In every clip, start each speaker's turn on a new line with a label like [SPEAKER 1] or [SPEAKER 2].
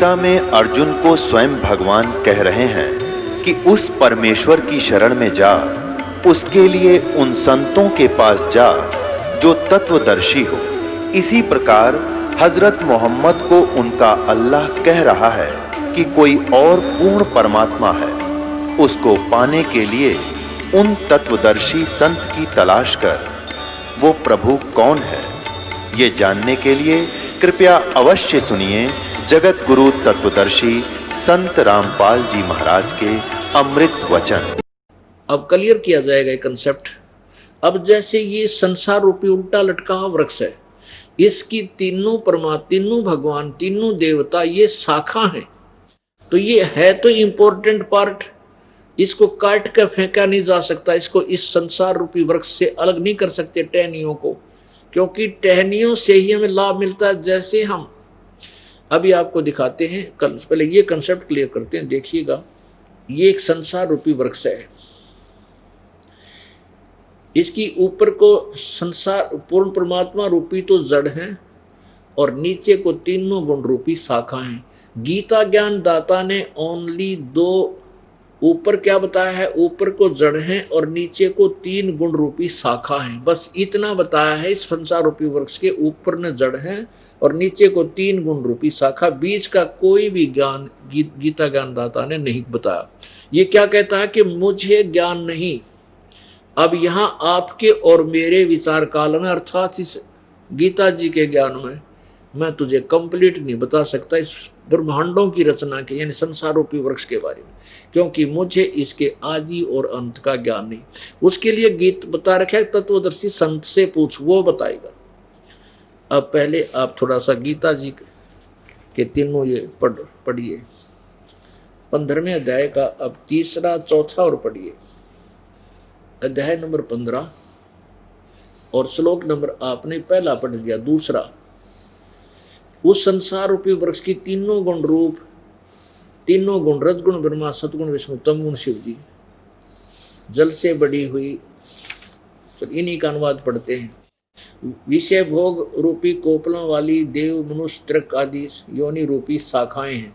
[SPEAKER 1] गीता में अर्जुन को स्वयं भगवान कह रहे हैं कि उस परमेश्वर की शरण में जा, उसके लिए उन संतों के पास जा जो तत्वदर्शी हो। इसी प्रकार हजरत मोहम्मद को उनका अल्लाह कह रहा है कि कोई और पूर्ण परमात्मा है, उसको पाने के लिए उन तत्वदर्शी संत की तलाश कर। वो प्रभु कौन है, ये जानने के लिए कृपया अवश्य सुनिए जगत गुरु तत्वदर्शी संत रामपाल जी महाराज के अमृत वचन।
[SPEAKER 2] अब क्लियर किया जाएगा ये कंसेप्ट। अब जैसे ये संसार रूपी उल्टा लटका हुआ वृक्ष है, इसकी तीनों परमात्मा, तीनों भगवान, तीनों देवता ये शाखा हैं, तो ये है तो इम्पोर्टेंट पार्ट, इसको काट कर फेंका नहीं जा सकता। इसको इस संसार रूपी वृक्ष से अलग नहीं कर सकते टहनियों को, क्योंकि टहनियों से ही हमें लाभ मिलता है। जैसे हम अभी आपको दिखाते हैं, कल पहले ये कंसेप्ट क्लियर करते हैं। देखिएगा, ये एक संसार रूपी वृक्ष है, इसकी ऊपर को संसार पूर्ण परमात्मा रूपी तो जड़ है और नीचे को तीनों गुण रूपी शाखा है। गीता ज्ञान दाता ने ओनली दो, ऊपर क्या बताया है, ऊपर को जड़ है और नीचे को तीन गुण रूपी शाखा है, बस इतना बताया है। इस संसार रूपी वृक्ष के ऊपर न जड़ है और नीचे को तीन गुण रूपी शाखा, बीच का कोई भी ज्ञान गीता ज्ञान दाता ने नहीं बताया। ये क्या कहता है कि मुझे ज्ञान नहीं। अब यहां आपके और मेरे विचार काल में, अर्थात इस गीता जी के ज्ञान में मैं तुझे कंप्लीट नहीं बता सकता इस ब्रह्मांडों की रचना के, यानी संसार रूपी वृक्ष के बारे में, क्योंकि मुझे इसके आदि और अंत का ज्ञान नहीं। उसके लिए गीत बता रखा है, तत्वदर्शी संत से पूछ, वो बताएगा। अब पहले आप थोड़ा सा गीता जी के तीनों ये पढ़िए, 15वें अध्याय का अब तीसरा, चौथा और पढ़िए। अध्याय नंबर 15 और श्लोक नंबर आपने पहला पढ़ लिया, दूसरा। उस संसार रूपी वृक्ष की तीनों गुण रूप, तीनों गुण, रजगुण ब्रह्मा, सतगुण विष्णु, तमगुण शिव जी, जल से बड़ी हुई, तो इन्हीं का अनुवाद पढ़ते हैं। विषय भोग रूपी कोपलों वाली देव मनुष्य त्रिक आदि योनि रूपी शाखाएं हैं।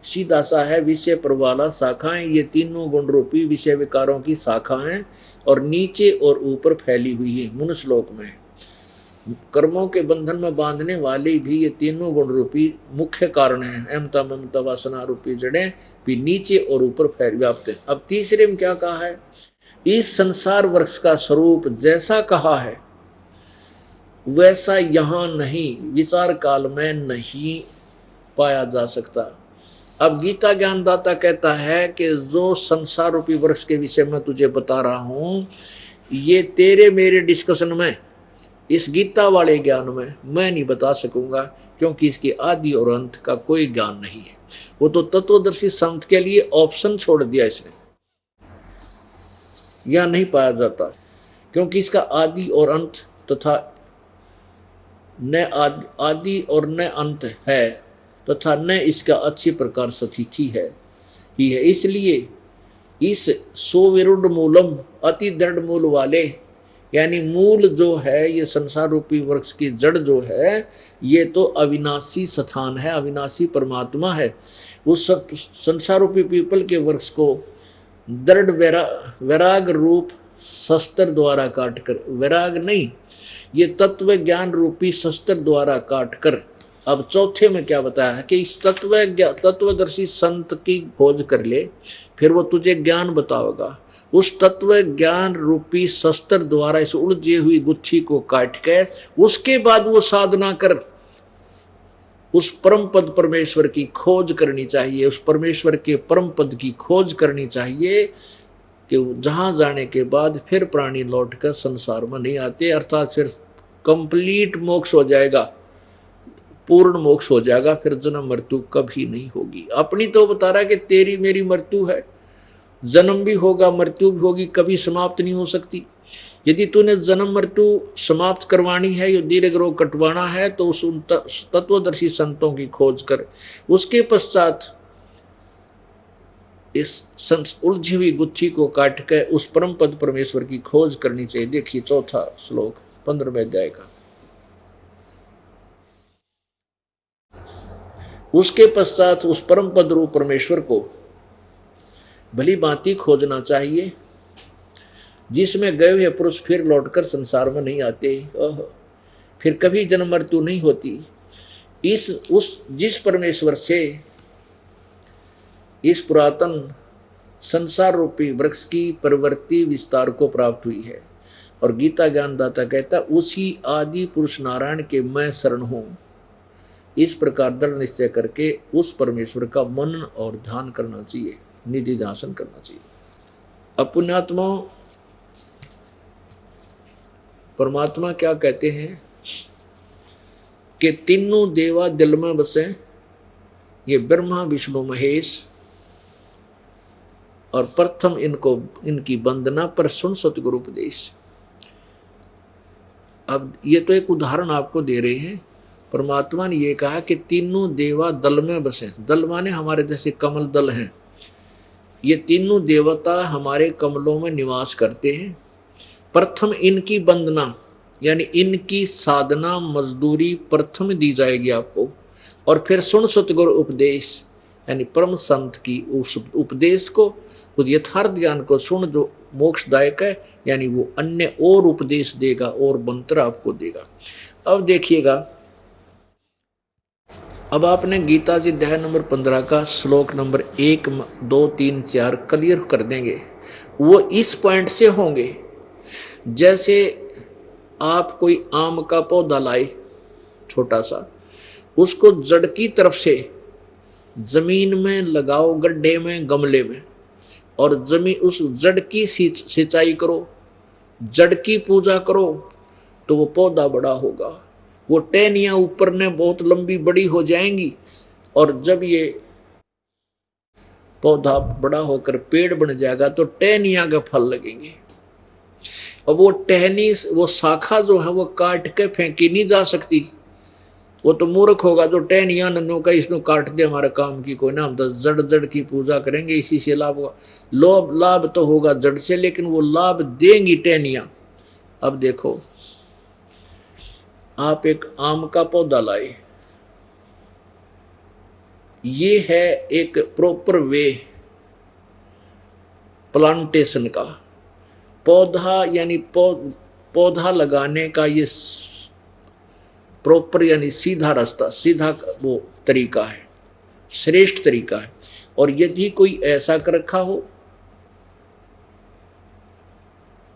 [SPEAKER 2] सीधा सा है विषय प्रवाला शाखाएं, ये तीनों गुण रूपी विषय विकारों की शाखा हैं और नीचे और ऊपर फैली हुई है मनुष्य लोक में। कर्मों के बंधन में बांधने वाले भी ये तीनों गुण रूपी मुख्य कारण हैं। अहमता ममता वासना रूपी जड़ें भी नीचे और ऊपर फैल व्याप्त है। अब तीसरे में क्या कहा है, इस संसार वृक्ष का स्वरूप जैसा कहा है वैसा यहाँ नहीं, विचार काल में नहीं पाया जा सकता। अब गीता ज्ञानदाता कहता है कि जो संसार रूपी वृक्ष के विषय में तुझे बता रहा हूं, ये तेरे मेरे डिस्कशन में, इस गीता वाले ज्ञान में मैं नहीं बता सकूंगा, क्योंकि इसकी आदि और अंत का कोई ज्ञान नहीं है। वो तो तत्वदर्शी संत के लिए ऑप्शन छोड़ दिया इसने, यह नहीं पाया जाता, क्योंकि इसका आदि और अंत तथा न आदि और न अंत है, तथा न इसका अच्छी प्रकार स्थिति है ही है। इसलिए इस सुविरुद्ध मूलम, अति दृढ़ मूल वाले, यानी मूल जो है ये संसार रूपी वृक्ष की जड़ जो है, ये तो अविनाशी स्थान है, अविनाशी परमात्मा है। उस संसार रूपी पीपल के वृक्ष को दृढ़ वैराग रूप शस्त्र द्वारा काटकर, वैराग नहीं, ये तत्व ज्ञान रूपी शस्त्र द्वारा काटकर। अब चौथे में क्या बताया है कि इस तत्वदर्शी संत की खोज कर ले, फिर वो तुझे ज्ञान बताओगा। उस तत्व ज्ञान रूपी शस्त्र द्वारा इस उलझी हुई गुत्थी को काट के उसके बाद वो साधना कर उस परम पद परमेश्वर की खोज करनी चाहिए। उस परमेश्वर के परम पद की खोज करनी चाहिए कि जहां जाने के बाद फिर प्राणी लौटकर संसार में नहीं आते, अर्थात फिर कंप्लीट मोक्ष हो जाएगा, पूर्ण मोक्ष हो जाएगा, फिर जन्म मृत्यु कभी नहीं होगी। अपनी तो बता रहा है कि तेरी मेरी मृत्यु है, जन्म भी होगा मृत्यु भी होगी, कभी समाप्त नहीं हो सकती। यदि तूने जन्म मृत्यु समाप्त करवानी है या दीर्घ रोग कटवाना है तो उस तत्वदर्शी संतों की खोज कर, उसके पश्चात इस उलझी हुई गुत्थी को काट कर उस परम पद परमेश्वर की खोज करनी चाहिए। देखिए चौथा श्लोक 15वें अध्याय का। उसके पश्चात उस परम पद रूप परमेश्वर को भली भांति खोजना चाहिए, जिसमें गए हुए पुरुष फिर लौटकर संसार में नहीं आते, फिर कभी जन्म मृत्यु नहीं होती। जिस परमेश्वर से इस पुरातन संसार रूपी वृक्ष की प्रवृत्ति विस्तार को प्राप्त हुई है। और गीता ज्ञानदाता कहता उसी आदि पुरुष नारायण के मैं शरण हूं। इस प्रकार दृढ़ निश्चय करके उस परमेश्वर का मनन और ध्यान करना चाहिए, निधि ध्यान करना चाहिए। अब पुण्यात्मा परमात्मा क्या कहते हैं कि तीनों देवा दिल में बसे, ये ब्रह्मा विष्णु महेश, और प्रथम इनकी वंदना पर सुन सतगुरु उपदेश। अब ये तो एक उदाहरण आपको दे रहे हैं। परमात्मा ने ये कहा कि तीनों देवा दल में बसे। दल माने हमारे जैसे कमल दल हैं, ये तीनों देवता हमारे कमलों में निवास करते हैं। प्रथम इनकी वंदना यानी इनकी साधना मजदूरी प्रथम दी जाएगी आपको, और फिर सुन सतगुरु उपदेश यानी परम संत की उस उपदेश को, उस यथार्थ ज्ञान को सुन जो मोक्षदायक है, यानी वो अन्य और उपदेश देगा और मंत्र आपको देगा। अब देखिएगा, अब आपने गीता जी अध्याय नंबर 15 का श्लोक नंबर 1, 2, 3, 4 क्लियर कर देंगे। वो इस पॉइंट से होंगे, जैसे आप कोई आम का पौधा लाए छोटा सा, उसको जड़ की तरफ से जमीन में लगाओ, गड्ढे में, गमले में, और जमीन उस जड़ की सिंचाई करो, जड़ की पूजा करो, तो वो पौधा बड़ा होगा। वो टहनियां ऊपर ने बहुत लंबी बड़ी हो जाएंगी, और जब ये पौधा बड़ा होकर पेड़ बन जाएगा तो टहनियां के फल लगेंगे। और वो टहनी, वो शाखा जो है वो काट के फेंकी नहीं जा सकती। वो तो मूर्ख होगा जो टहनियां नन्नों का इसको काट दे, हमारे काम की कोई ना, हम तो जड़ की पूजा करेंगे, इसी से लाभ होगा। लाभ तो होगा जड़ से, लेकिन वो लाभ देंगी टहनियां। अब देखो, आप एक आम का पौधा लाए, ये है एक प्रॉपर वे प्लांटेशन का। पौधा यानी पौधा लगाने का ये प्रॉपर यानी सीधा रास्ता, सीधा वो तरीका है, श्रेष्ठ तरीका है। और यदि कोई ऐसा कर रखा हो,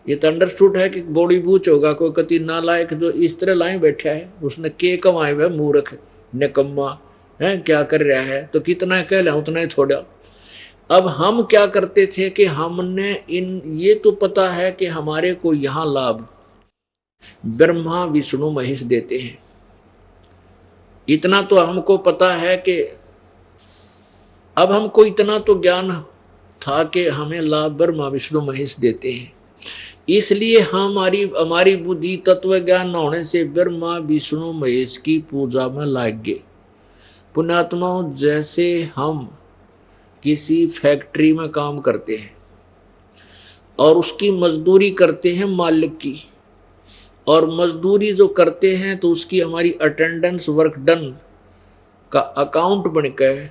[SPEAKER 2] ये तो अंडरस्टूड है कि बॉडी बूच होगा, कोई कति नालायक जो इस तरह लाए बैठा है, उसने के कमाए हुए मूर्ख निकम्मा है, क्या कर रहा है, तो कितना कह लें उतना ही थोड़ा। अब हम क्या करते थे कि हमने ये तो पता है कि हमारे को यहाँ लाभ ब्रह्मा विष्णु महेश देते हैं, इतना तो हमको पता है कि अब हमको इतना तो ज्ञान था कि हमें लाभ ब्रह्मा विष्णु महेश देते हैं। इसलिए हमारी बुद्धि तत्व ज्ञान न होने से ब्रह्मा विष्णु महेश की पूजा में लाग गए। पुण्यात्माओं, जैसे हम किसी फैक्ट्री में काम करते हैं और उसकी मजदूरी करते हैं मालिक की, और मजदूरी जो करते हैं तो उसकी हमारी अटेंडेंस वर्क डन का अकाउंट बनकर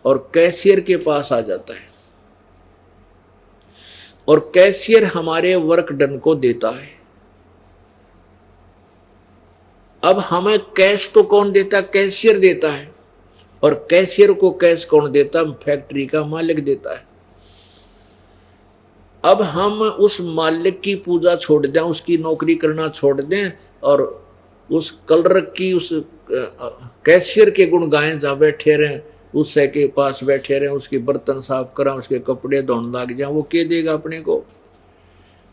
[SPEAKER 2] और कैशियर के पास आ जाता है, और कैशियर हमारे वर्क डन को देता है। अब हमें कैश तो कौन देता? कैशियर देता है। और कैशियर को कैश कौन देता? फैक्ट्री का मालिक देता है। अब हम उस मालिक की पूजा छोड़ दें, उसकी नौकरी करना छोड़ दें, और उस क्लर्क की, उस कैशियर के गुण गाएं, जहाँ बैठे रहें, उससे के पास बैठे रहें, उसके बर्तन साफ करा, उसके कपड़े धोने लग जाए, वो क्या देगा अपने को?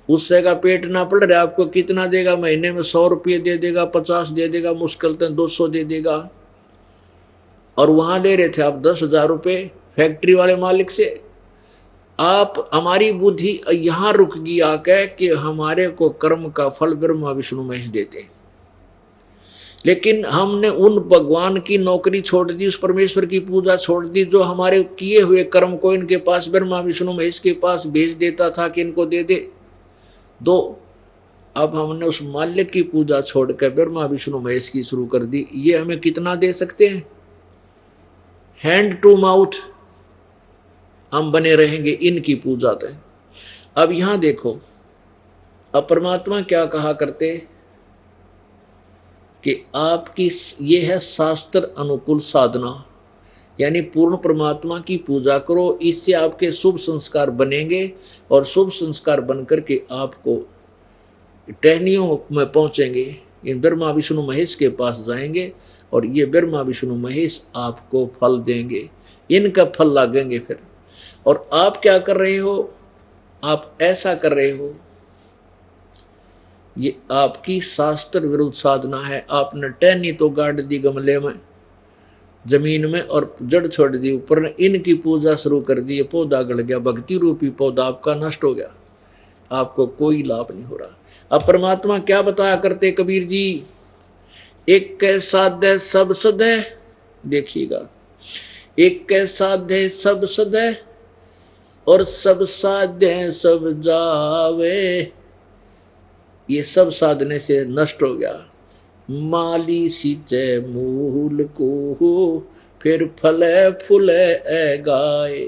[SPEAKER 2] उससे का पेट ना पड़ रहा है, आपको कितना देगा? महीने में 100 रुपये दे देगा, 50 दे देगा, मुश्किल तो 200 दे देगा। और वहां ले रहे थे आप 10,000 रुपये फैक्ट्री वाले मालिक से। आप हमारी बुद्धि यहाँ रुक गई आके कि हमारे को कर्म का फल ब्रह्मा विष्णु महेश देते हैं, लेकिन हमने उन भगवान की नौकरी छोड़ दी, उस परमेश्वर की पूजा छोड़ दी, जो हमारे किए हुए कर्म को इनके पास ब्रह्मा विष्णु महेश के पास भेज देता था कि इनको दे दे दो। अब हमने उस मालिक की पूजा छोड़कर ब्रह्मा विष्णु महेश की शुरू कर दी। ये हमें कितना दे सकते हैं? हैंड टू माउथ हम बने रहेंगे इनकी पूजा तय। अब यहां देखो, अब परमात्मा क्या कहा करते कि आपकी ये है शास्त्र अनुकूल साधना, यानी पूर्ण परमात्मा की पूजा करो, इससे आपके शुभ संस्कार बनेंगे और शुभ संस्कार बनकर के आपको टहनियों में पहुंचेंगे, इन ब्रह्मा विष्णु महेश के पास जाएंगे और ये ब्रह्मा विष्णु महेश आपको फल देंगे, इनका फल लागेंगे फिर। और आप क्या कर रहे हो, आप ऐसा कर रहे हो, ये आपकी शास्त्र विरुद्ध साधना है। आपने टहनी तो गाड़ दी गमले में जमीन में और जड़ छोड़ दी ऊपर ने, इनकी पूजा शुरू कर दी, पौधा गड़ गया, भक्ति रूपी पौधा आपका नष्ट हो गया, आपको कोई लाभ नहीं हो रहा। अब परमात्मा क्या बताया करते कबीर जी, एक कै साध्य सब सदै, देखिएगा, एक कै साध्य सब सदै और सब साध्य सब जावे, ये सब साधने से नष्ट हो गया। माली सींचे मूल को फिर फले फूले गाए।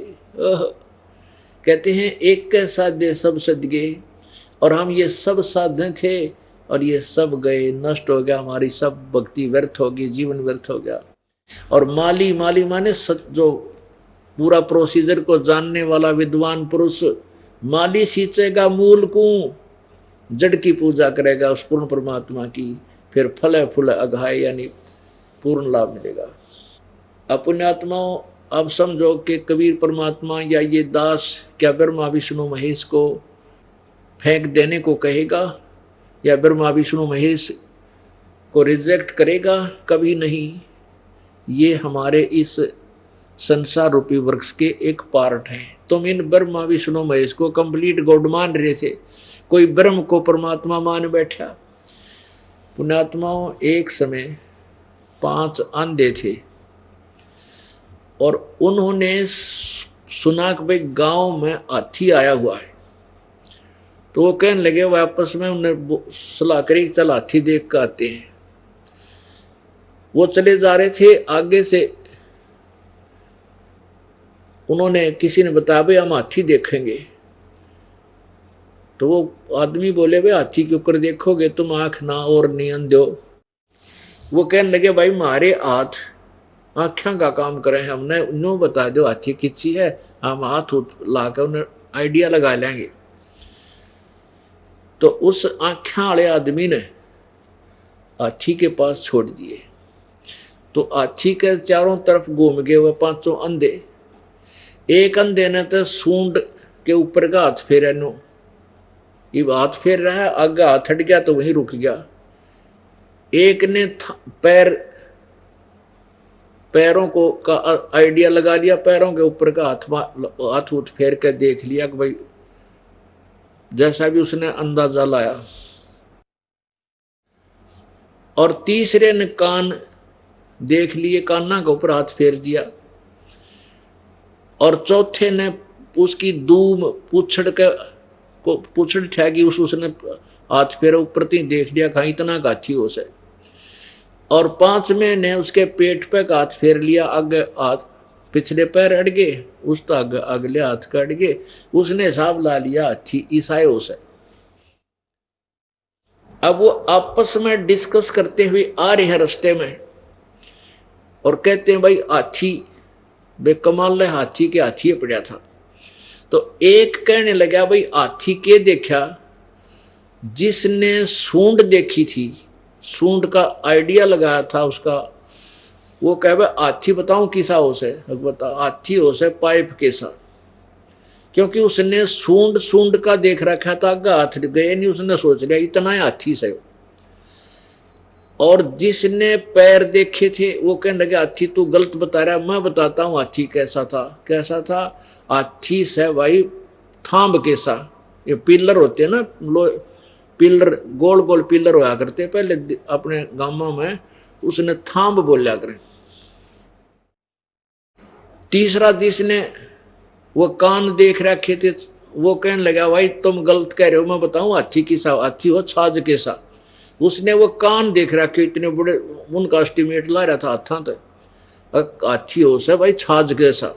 [SPEAKER 2] कहते हैं एक के साध्य सब सदगे, और हम ये सब साधन थे और ये सब गए, नष्ट हो गया, हमारी सब भक्ति व्यर्थ होगी, जीवन व्यर्थ हो गया। और माली, माली माने जो पूरा प्रोसीजर को जानने वाला विद्वान पुरुष, माली सींचेगा मूल को, जड़ की पूजा करेगा उस पूर्ण परमात्मा की, फिर फल फूल अघाए, यानी पूर्ण लाभ मिलेगा। अपुण्यात्माओं, अब समझो कि कबीर परमात्मा या ये दास क्या ब्रह्मा विष्णु महेश को फेंक देने को कहेगा या ब्रह्मा विष्णु महेश को रिजेक्ट करेगा? कभी नहीं। ये हमारे इस संसार रूपी वृक्ष के एक पार्ट हैं। तुम इन ब्रह्मा विष्णु महेश को कंप्लीट गॉड मान रहे थे, कोई ब्रह्म को परमात्मा मान बैठा। पुण्यात्माओं, एक समय 5 अंधे थे और उन्होंने सुना कि भाई गांव में हाथी आया हुआ है, तो वो कहने लगे, वो आपस में उन्हें सलाह करी, चल हाथी देख कर आते हैं। वो चले जा रहे थे, आगे से उन्होंने किसी ने बताया भाई हम हाथी देखेंगे। तो वो आदमी बोले, भाई हाथी के ऊपर देखोगे तुम आंख ना और नहीं अंधे हो। वो कहने लगे, भाई हमारे हाथ आँखें का काम करें, हमने उन्होंने बता दो हाथी किसी है, हम हाथ ला कर उन्हें आइडिया लगा लेंगे। तो उस आँखें वाले आदमी ने हाथी के पास छोड़ दिए। तो हाथी के चारों तरफ घूम गए वह 5 अंधे। एक अंधे ने तो सूंड के ऊपर का हाथ फेरा, नो ये हाथ फेर रहा है, आगे हाथ हट गया तो वहीं रुक गया। एक ने पैरों को का आइडिया लगा लिया, पैरों के ऊपर का हाथ फेर कर देख लिया कि भाई जैसा भी उसने अंदाजा लाया। और तीसरे ने कान देख लिए, काना के ऊपर हाथ फेर दिया। और चौथे ने उसकी दूम पूछड़ ठहगी, उसने हाथ फेरा ऊपर तीन देख लिया, कहीं इतना गाथी हो से। और 5वें ने उसके पेट पे हाथ फेर लिया, आगे हाथ पिछले पैर अड़ गए, उस तक अगले हाथ का अड़ गए, उसने हिसाब ला लिया हाथी ईसाई हो से। अब वो आपस में डिस्कस करते हुए आ रहे हैं रास्ते में और कहते हैं, भाई हाथी बेकमाल है, हाथी के हाथी पड़ा था। तो एक कहने लगा, भाई हाथी के देखा? जिसने सूंड देखी थी, सूंड का आइडिया लगाया था उसका, वो कहे भाई हाथी बताऊं किसा हो से? बता, हाथी हो से पाइप के साथ, क्योंकि उसने सूंड का देख रखा था, आगे हाथ गए नहीं, उसने सोच लिया इतना ही हाथी से। और जिसने पैर देखे थे वो कहने लगे, हाथी तू गलत बता रहा है, मैं बताता हूँ हाथी कैसा था। कैसा था? हाथी से भाई थांब कैसा, ये पिलर होते हैं ना, पिलर गोल गोल पिलर होया करते पहले अपने गांवों में, उसने थांब बोलिया करें। तीसरा जिसने वो कान देख रखे थे वो कहने लगा, भाई तुम गलत कह रहे हो, मैं बताऊं हाथी किसा? हाथी हो छाज कैसा। उसने वो कान देख रखे, इतने बड़े, उनका एस्टिमेट ला रहा था हाथा तक, हाथी होश है भाई छाछ जैसा।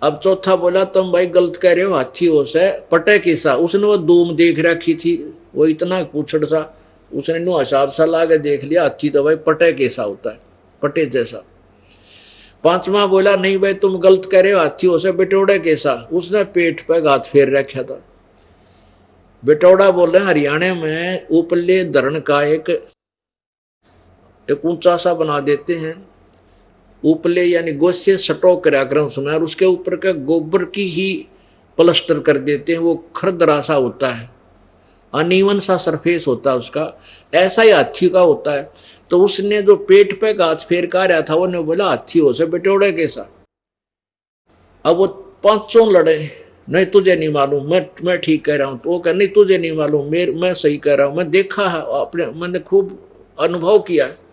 [SPEAKER 2] अब चौथा बोला तुम भाई गलत कह रहे हो, हाथी होश है पटे कैसा। उसने वो धूम देख रखी थी, वो इतना पूछड़ सा, उसने नु हिसाब सा ला के देख लिया, हाथी तो भाई पटे कैसा होता है, पटे जैसा। पांचवा बोला नहीं भाई तुम गलत कह रहे हो, हाथी होश है बिटोड़े कैसा। उसने पेट पे हाथ फेर रखा था। बिटौड़ा बोले हरियाणा में उपले धरण का एक ऊंचा सा बना देते हैं, उपले यानी गोसे सटो करा कर उसमें, और उसके ऊपर का गोबर की ही प्लास्टर कर देते हैं। वो खरदरा सा होता है, अनइवन सा सरफेस होता है उसका, ऐसा ही हाथी का होता है। तो उसने जो पेट पे गाछ फेर का रहा था, वो ने बोला हाथी हो से बिटोड़े कैसा। अब वो पांचों लड़े, नहीं तुझे नहीं मालूम, मैं ठीक कह रहा हूँ। तो वो कह नहीं तुझे नहीं मालूम, मैं सही कह रहा हूँ, मैं देखा है अपने, मैंने खूब अनुभव किया है।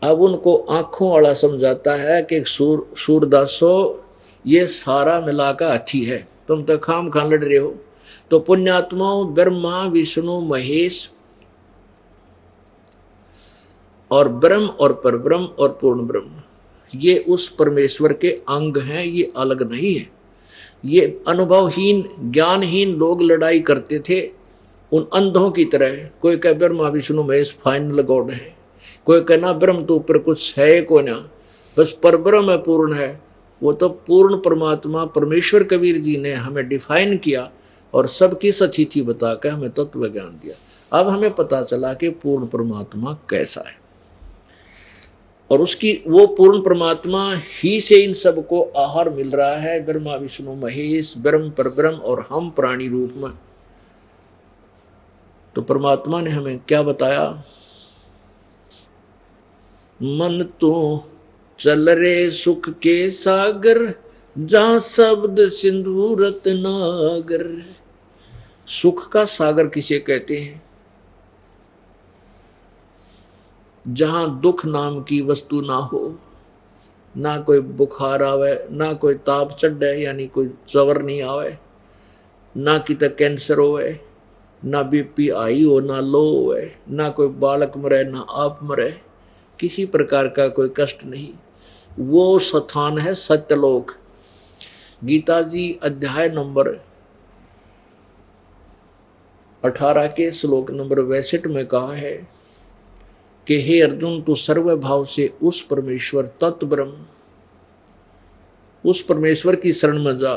[SPEAKER 2] अब उनको आंखों वाला समझाता है कि सूरदासो ये सारा मिला का हाथी है, तुम तो खाम खां लड़ रहे हो। तो पुण्यात्माओं ब्रह्मा विष्णु महेश और ब्रह्म और परब्रह्म और पूर्ण ब्रह्म, ये उस परमेश्वर के अंग हैं, ये अलग नहीं है। ये अनुभवहीन ज्ञानहीन लोग लड़ाई करते थे उन अंधों की तरह। कोई कह ब्रह्मा विष्णु महेश फाइनल गॉड है, कोई कहना ब्रह्म तो ऊपर कुछ है को ना, बस परब्रह्म है, पूर्ण है। वो तो पूर्ण परमात्मा परमेश्वर कबीर जी ने हमें डिफाइन किया और सबकी सचिथि बता के हमें तत्व ज्ञान दिया। अब हमें पता चला कि पूर्ण परमात्मा कैसा है, और उसकी वो पूर्ण परमात्मा ही से इन सबको आहार मिल रहा है। ब्रह्मा विष्णु महेश, ब्रह्म परब्रह्म और हम प्राणी रूप में। तो परमात्मा ने हमें क्या बताया, मन तो चल रे सुख के सागर, जहां शब्द सिंधु रत्नागर। सुख का सागर किसे कहते हैं, जहां दुख नाम की वस्तु ना हो, ना कोई बुखार आवे, ना कोई ताप चढ़े यानी कोई जवर नहीं आवे, ना किते कैंसर होवे, ना बीपी हाई हो ना लो होवे, ना कोई बालक मरे ना आप मरे, किसी प्रकार का कोई कष्ट नहीं। वो स्थान है सत्यलोक। गीता जी अध्याय नंबर 18 के श्लोक नंबर 62 में कहा है कि हे अर्जुन तू सर्व भाव से उस परमेश्वर तत्व ब्रह्म, उस परमेश्वर की शरण में जा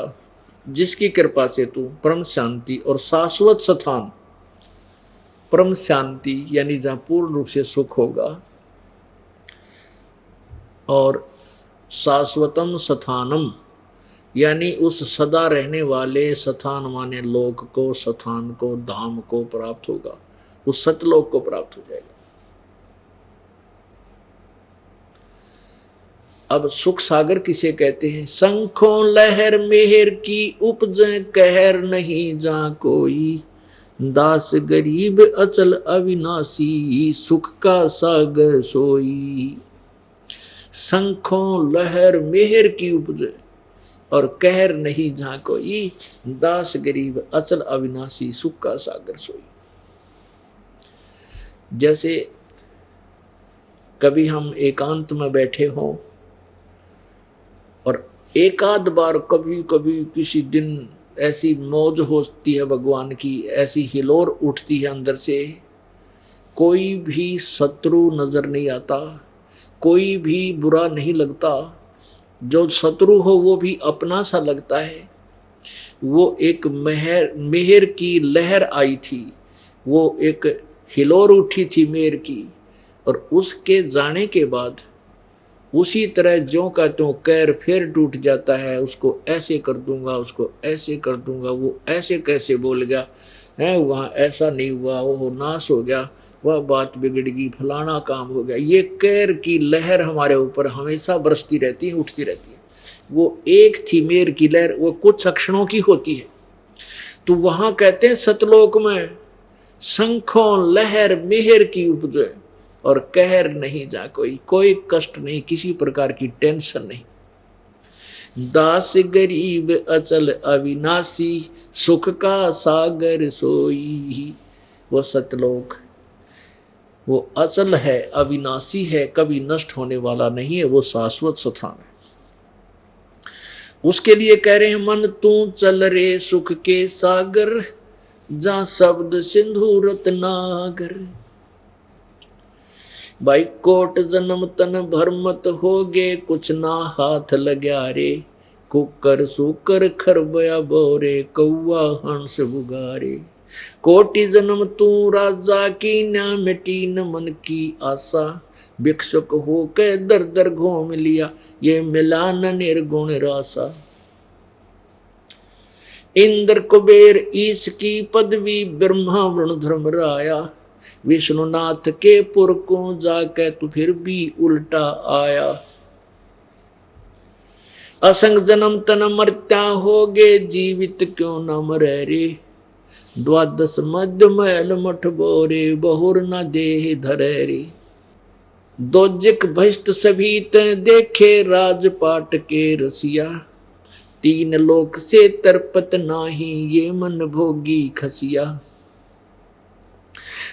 [SPEAKER 2] जिसकी कृपा से तू परम शांति और शाश्वत स्थान, परम शांति यानी जहां पूर्ण रूप से सुख होगा, और शाश्वतम स्थानम यानी उस सदा रहने वाले स्थान माने लोक को, स्थान को, धाम को प्राप्त होगा, उस सतलोक को प्राप्त हो जाएगा। अब सुख सागर किसे कहते हैं, शंखों लहर मेहर की उपजे कहर नहीं जा कोई, दास गरीब अचल अविनाशी सुख का सागर सोई। शंखों लहर मेहर की उपजे और कहर नहीं जहां कोई, दास गरीब अचल अविनाशी सुख का सागर सोई। जैसे कभी हम एकांत में बैठे हों और एक आध बार कभी कभी किसी दिन ऐसी मौज होती है भगवान की, ऐसी हिलोर उठती है अंदर से, कोई भी शत्रु नजर नहीं आता, कोई भी बुरा नहीं लगता, जो शत्रु हो वो भी अपना सा लगता है। वो एक मेहर की लहर आई थी, वो एक हिलोर उठी थी मेहर की, और उसके जाने के बाद उसी तरह ज्यों का त्यों कैर फिर टूट जाता है। उसको ऐसे कर दूंगा, उसको ऐसे कर दूंगा, वो ऐसे कैसे बोल गया है, वहाँ ऐसा नहीं हुआ, वो नाश हो गया, वह बात बिगड़ गई, फलाना काम हो गया। ये कैर की लहर हमारे ऊपर हमेशा बरसती रहती है, उठती रहती है। वो एक थी मेर की लहर, वो कुछ क्षणों की होती है। तो वहां कहते हैं सतलोक में शंखों लहर मेहर की उपजे और कहर नहीं जा कोई, कोई कष्ट नहीं, किसी प्रकार की टेंशन नहीं। दास गरीब अचल अविनाशी सुख का सागर सोई, वो सतलोक। वो अचल है, अविनाशी है, कभी नष्ट होने वाला नहीं है, वो शाश्वत स्थान है। उसके लिए कह रहे हैं मन तू चल रे सुख के सागर, जहां शब्द सिंधु रत्नागर। भाई कोट जन्म तन भरमत होगे, कुछ ना हाथ लग्या रे, कुकर सुकर खरबया बोरे, कौआ हंस बुगारे। कोटि जन्म तू राजा की, न मिटी न मन की आशा, भिक्षुक हो के दर दर घूम लिया, ये मिला न निर्गुण रासा। इंद्र कुबेर ईश की पदवी, ब्रह्मा वरुण धर्म राया, विष्णुनाथ के पुर को जाके तू फिर भी उल्टा आया। असंग जन्म तन मरत्या होगे, जीवित क्यों न मरे रे, द्वादश मध्य महल मठ बोरे, बहुर न देह धरे रे। दोजिक भस्त सभी ते देखे, राजपाट के रसिया, तीन लोक से तरपत नाही, ये मन भोगी खसिया।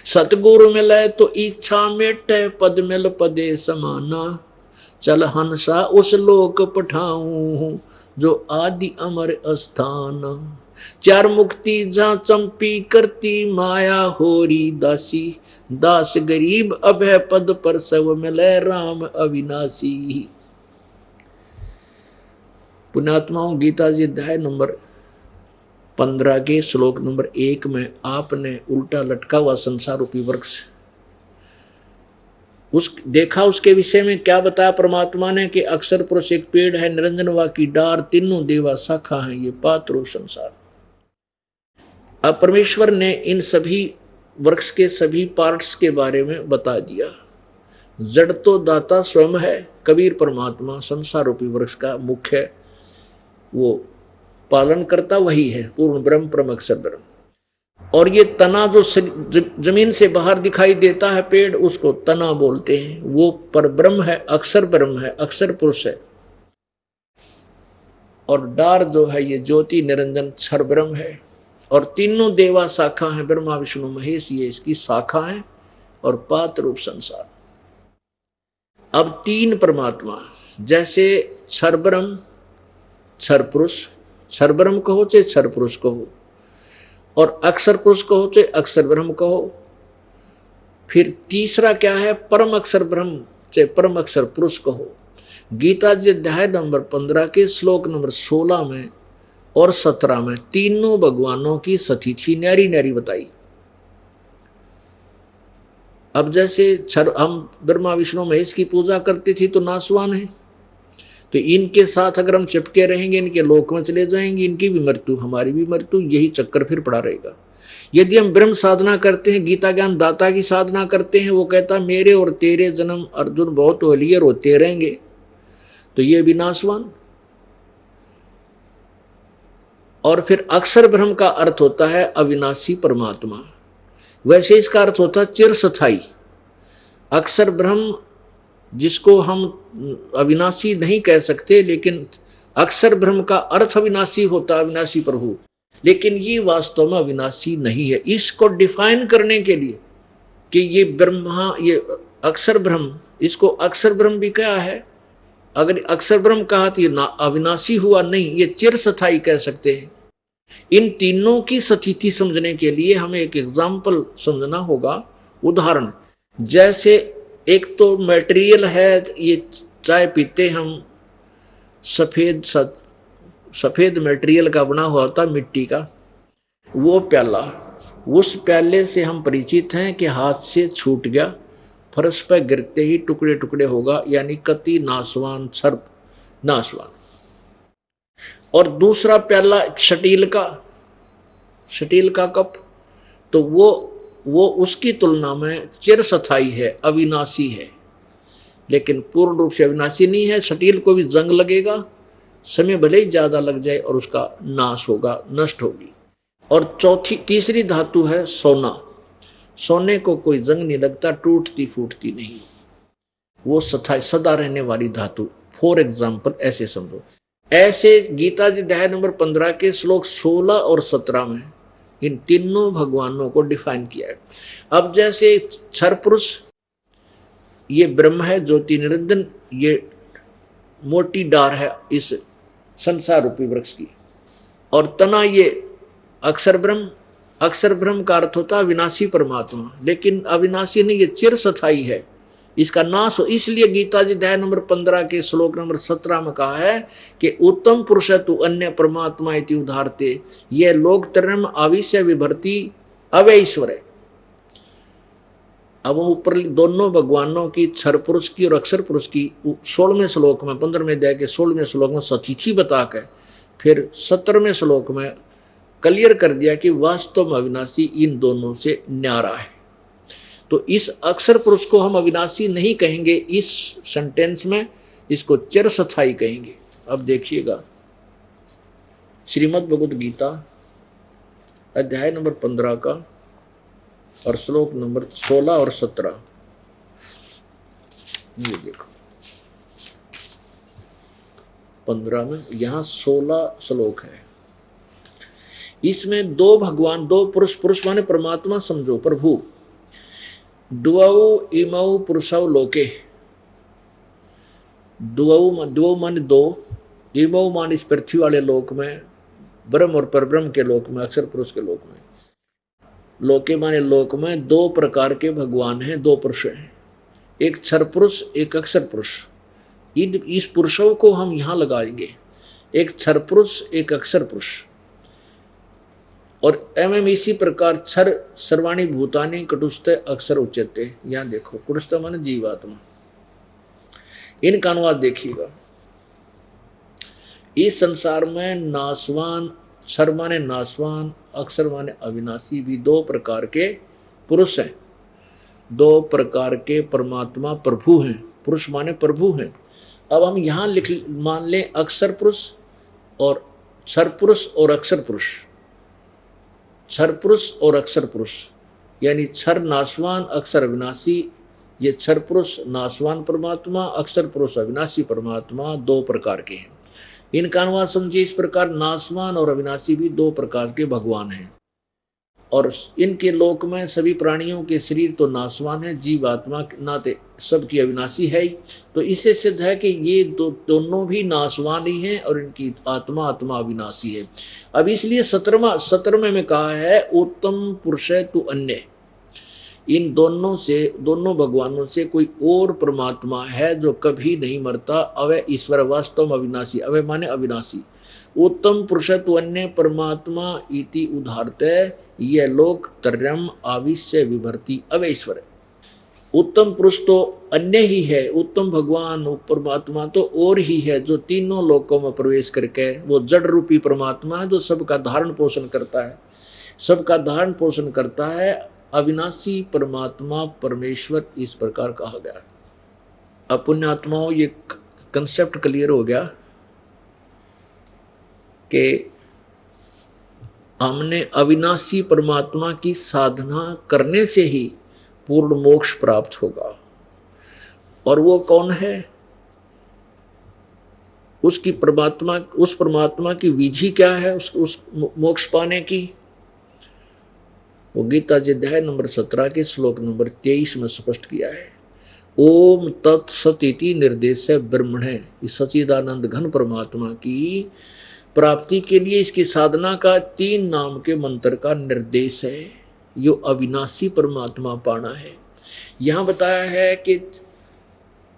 [SPEAKER 2] सतगुरु मिले तो इच्छा मेटे, पद मिल पदे समाना, चल हंसा उस लोक पठाऊं, जो आदि अमर अस्थान। चार मुक्ति जहां चंपी करती, माया होरी दासी, दास गरीब अभय पद पर सब मिले, राम अविनाशी। पुण्यात्माओं, गीता जी अध्याय नंबर 15 के श्लोक नंबर 1 में आपने उल्टा लटका हुआ संसार रूपी वृक्ष देखा। उसके विषय में क्या बताया परमात्मा ने कि अक्षर पुरुष एक पेड़ है, निरंजन वा की डार, तीनों देवा शाखा है, ये पात्र संसार। अब परमेश्वर ने इन सभी वृक्ष के सभी पार्ट्स के बारे में बता दिया। जड़ तो दाता स्वयं है, कबीर परमात्मा संसार रूपी वृक्ष का मुख्य वो पालन करता वही है, पूर्ण ब्रह्म परम अक्षर ब्रह्म। और ये तना जो जमीन से बाहर दिखाई देता है पेड़, उसको तना बोलते हैं, वो पर ब्रह्म है, अक्षर ब्रह्म है, अक्षर पुरुष है। और डार जो है ये ज्योति निरंजन क्षर ब्रह्म है। और तीनों देवा शाखा है, ब्रह्मा विष्णु महेश, ये इसकी शाखा है। और पात्र रूप संसार। अब तीन परमात्मा, जैसे क्षर ब्रह्म, क्षर पुरुष, क्षर ब्रह्म कहो चाहे क्षर पुरुष कहो, और अक्षर पुरुष कहो चाहे अक्षर ब्रह्म कहो। फिर तीसरा क्या है, परम अक्षर ब्रह्म चाहे परम अक्षर पुरुष कहो। गीता जी अध्याय नंबर 15 के श्लोक नंबर 16 में और 17 में तीनों भगवानों की सतीथि न्यारी न्यारी बताई। अब जैसे हम ब्रह्मा विष्णु महेश की पूजा करते थे तो नासवान है, तो इनके साथ अगर हम चिपके रहेंगे, इनके लोक में चले जाएंगे, इनकी भी मृत्यु हमारी भी मृत्यु, यही चक्कर फिर पड़ा रहेगा। यदि हम ब्रह्म साधना करते हैं, गीता ज्ञान दाता की साधना करते हैं, वो कहता मेरे और तेरे जन्म अर्जुन बहुत हो लिए, रोते रहेंगे, तो ये भी नासवान। और फिर अक्षर ब्रह्म का अर्थ होता है अविनाशी परमात्मा, वैसे इसका अर्थ होता है चिरस्थायी। अक्षर ब्रह्म जिसको हम अविनाशी नहीं कह सकते, लेकिन अक्षर ब्रह्म का अर्थ अविनाशी होता है, अविनाशी प्रभु, लेकिन ये वास्तव में अविनाशी नहीं है। इसको डिफाइन करने के लिए कि ये ब्रह्मा, ये अक्षर ब्रह्म, इसको अक्षर ब्रह्म भी क्या है, अगर अक्षर ब्रह्म कहा तो ये अविनाशी हुआ नहीं, ये चिरस्थायी कह सकते हैं। इन तीनों की स्थिति समझने के लिए हमें एक एग्जाम्पल समझना होगा, उदाहरण। जैसे एक तो मटेरियल है, ये चाय पीते हम, सफेद मटेरियल का बना हुआ होता मिट्टी का, वो प्याला, उस प्याले से हम परिचित हैं कि हाथ से छूट गया, फर्श पर गिरते ही टुकड़े टुकड़े होगा, यानी कति नासवान, सर्प नासवान। और दूसरा प्याला स्टील का कप, तो वो उसकी तुलना में चिरस्थायी है, अविनाशी है, लेकिन पूर्ण रूप से अविनाशी नहीं है। स्टील को भी जंग लगेगा, समय भले ही ज्यादा लग जाए और उसका नाश होगा, नष्ट होगी। और तीसरी धातु है सोना। सोने को कोई जंग नहीं लगता, टूटती फूटती नहीं, वो सदा रहने वाली धातु। फॉर एग्जाम्पल ऐसे समझो। ऐसे गीता जी अध्याय नंबर 15 के श्लोक 16 और 17 में इन तीनों भगवानों को डिफाइन किया है। अब जैसे क्षर पुरुष ये ब्रह्म है, ज्योति निरंजन, ये मोटी डार है इस संसार रूपी वृक्ष की, और तना ये अक्षर ब्रह्म। अक्षर ब्रह्म का अर्थ होता है विनाशी परमात्मा, लेकिन अविनाशी नहीं, ये चिर स्थायी है, इसका नाश हो। इसलिए गीता जी अध्याय नंबर 15 के श्लोक नंबर 17 में कहा है कि उत्तम पुरुष तु अन्य परमात्मा इति उदाहरते, ये लोक त्रयम् आविश्य विभर्ति अवैश्वर। अब ऊपर दोनों भगवानों की क्षर पुरुष की और अक्षर पुरुष की 16वें श्लोक में 15वें अध्याय के 16वें श्लोक में सतिथि बता के फिर 17वें श्लोक में क्लियर कर दिया कि वास्तव में अविनाशी इन दोनों से न्यारा है। तो इस अक्षर पुरुष को हम अविनाशी नहीं कहेंगे, इस सेंटेंस में इसको चिरस्थायी कहेंगे। अब देखिएगा श्रीमद् भगवद गीता अध्याय नंबर 15 का और श्लोक नंबर 16 और 17, ये देखो 15 में, यहाँ 16 श्लोक है। इसमें दो भगवान, दो पुरुष, पुरुष माने परमात्मा समझो, प्रभु। द्वौ इमौ पुरुषौ लोके, द्वौ माने दो, इमौ माने इस पृथ्वी वाले लोक में, ब्रह्म और परब्रह्म के लोक में, अक्षर पुरुष के लोक में। लोके माने लोक में दो प्रकार के भगवान हैं, दो पुरुष हैं, एक क्षर पुरुष, एक अक्षर पुरुष। इस पुरुषों को हम यहां लगाएंगे, एक क्षर पुरुष, एक अक्षर पुरुष। और इसी प्रकार क्षर सर्वाणी भूतानि कटुस्थ अक्षर उच्यते। यहां देखो कुटुस्थ माने जीवात्मा, इनका अनुवाद देखिएगा। इस संसार में नासवान, क्षर माने नासवान, अक्षर माने अविनाशी भी दो प्रकार के पुरुष हैं, दो प्रकार के परमात्मा प्रभु हैं। पुरुष माने प्रभु हैं। अब हम यहां मान लें अक्षर पुरुष और क्षर पुरुष और अक्षर पुरुष, क्षर पुरुष और अक्षर पुरुष, यानी क्षर नाशवान, अक्षर अविनाशी। ये क्षर पुरुष नाशवान परमात्मा, अक्षर पुरुष अविनाशी परमात्मा दो प्रकार के हैं। इनका अनुवाद समझिए इस प्रकार, नाशवान और अविनाशी भी दो प्रकार के भगवान हैं। और इनके लोक में सभी प्राणियों के शरीर तो नाशवान है, जीव आत्मा नाते सबकी अविनाशी है ही। तो इससे सिद्ध है कि ये दोनों भी नाशवान ही हैं और इनकी आत्मा अविनाशी है। अब इसलिए 17वें में कहा है उत्तम पुरुष तु अन्य, इन दोनों से, दोनों भगवानों से कोई और परमात्मा है जो कभी नहीं मरता, अवय ईश्वर वास्तव में अविनाशी, अवय माने अविनाशी। उत्तम पुरुष तु अन्य परमात्मा इति उदाहरते, यह लोक त्रयम् आविश्य विभर्ति अवैश्वर। उत्तम पुरुष तो अन्य ही है, उत्तम भगवान परमात्मा तो और ही है जो तीनों लोकों में प्रवेश करके, वो जड़ रूपी परमात्मा है जो सबका धारण पोषण करता है, सबका धारण पोषण करता है। अविनाशी परमात्मा परमेश्वर इस प्रकार कहा गया। अब पुण्यात्माओं ये कंसेप्ट क्लियर हो गया कि हमने अविनाशी परमात्मा की साधना करने से ही पूर्ण मोक्ष प्राप्त होगा। और वो कौन है? उसकी परमात्मा, उस परमात्मा की विधि क्या है उस मोक्ष पाने की? वो गीता जी अध्याय नंबर 17 के श्लोक नंबर 23 में स्पष्ट किया है। ओम तत्सदिति निर्देश ब्रह्मणे, इस सच्चिदानंद घन परमात्मा की प्राप्ति के लिए इसकी साधना का 3 नाम के मंत्र का निर्देश है। यो अविनाशी परमात्मा पाना है। यहां बताया है कि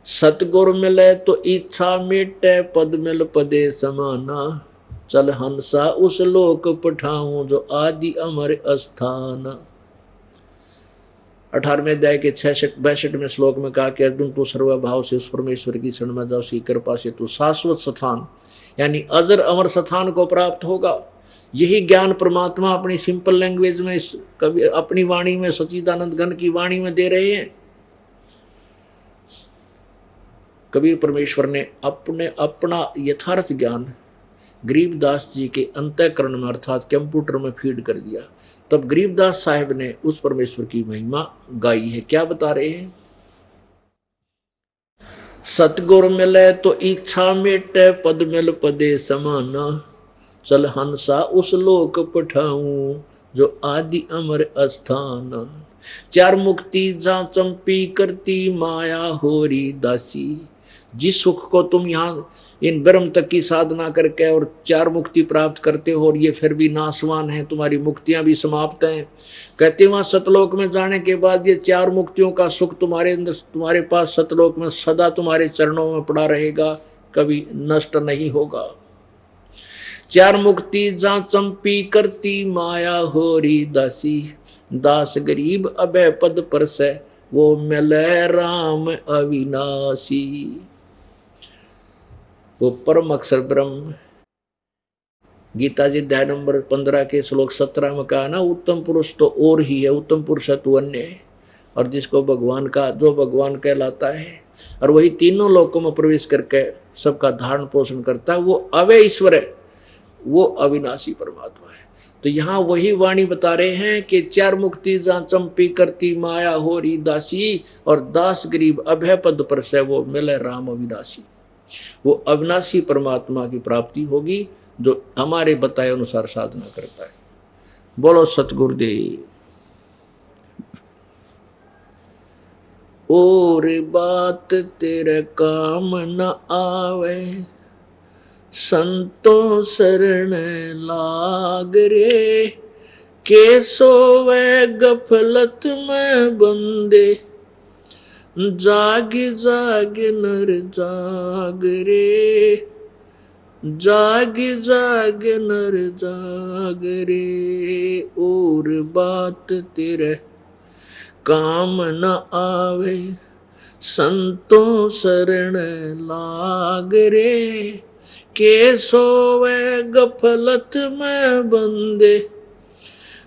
[SPEAKER 2] सतगुर मिले तो इच्छा मिटे, पद मिल पदे समाना, चल हंसा उस लोक पठाऊं जो आदि अमर स्थान। 18वें अध्याय के 62वें श्लोक में कहा कि अर्जुन तू सर्वभाव से उस परमेश्वर की शरण में जाओ, उसकी कृपा से तू शाश्वत स्थान यानी अजर अमर स्थान को प्राप्त होगा। यही ज्ञान परमात्मा अपनी सिंपल लैंग्वेज में कभी अपनी वाणी में, सच्चिदानंद घन की वाणी में दे रहे हैं। कबीर परमेश्वर ने अपना यथार्थ ज्ञान गरीबदास जी के अंतःकरण में अर्थात कंप्यूटर में फीड कर दिया। तब गरीबदास साहिब ने उस परमेश्वर की महिमा गाई है। क्या बता रहे हैं? सतगुर मिले तो इच्छा मिटे, पद मिल पदे समाना, चल हंसा उस लोक पठाऊं जो आदि अमर अस्थान। चार मुक्ति जा चंपी करती माया होरी दासी। जिस सुख को तुम यहाँ इन ब्रह्म तक की साधना करके और चार मुक्ति प्राप्त करते हो और ये फिर भी नासवान है, तुम्हारी मुक्तियां भी समाप्त हैं। कहते वहां सतलोक में जाने के बाद ये चार मुक्तियों का सुख तुम्हारे अंदर, तुम्हारे पास सतलोक में सदा तुम्हारे चरणों में पड़ा रहेगा, कभी नष्ट नहीं होगा। चार मुक्ति जा चंपी करती माया होरी दासी। दास गरीब अभय पद पर से वो मिले राम अविनाशी। वो परम अक्षर ब्रह्म। गीता जी अध्याय नंबर 15 के श्लोक 17 में कहा ना, उत्तम पुरुष तो और ही है, उत्तम पुरुष है तो अन्य है। और जिसको भगवान का, जो भगवान कहलाता है और वही तीनों लोकों में प्रवेश करके सबका धारण पोषण करता है, वो अव्यय ईश्वर है, वो अविनाशी परमात्मा है। तो यहाँ वही वाणी बता रहे हैं कि चार मुक्ति जहाँ चंपी करती माया होरी दासी, और दास गरीब अभय पद पर से वो मिले राम अविनाशी। वो अविनाशी परमात्मा की प्राप्ति होगी जो हमारे बताए अनुसार साधना करता है। बोलो सतगुरुदेव। और बात तेरे काम न आवे, संतों शरण लाग रे। के सोवे गफलत में बंदे, जाग जाग नर जाग रे। जाग जाग नर जाग रे। और बात तेरे काम न आवे, संतों शरण लाग रे। के सोवे गफलत में बंदे,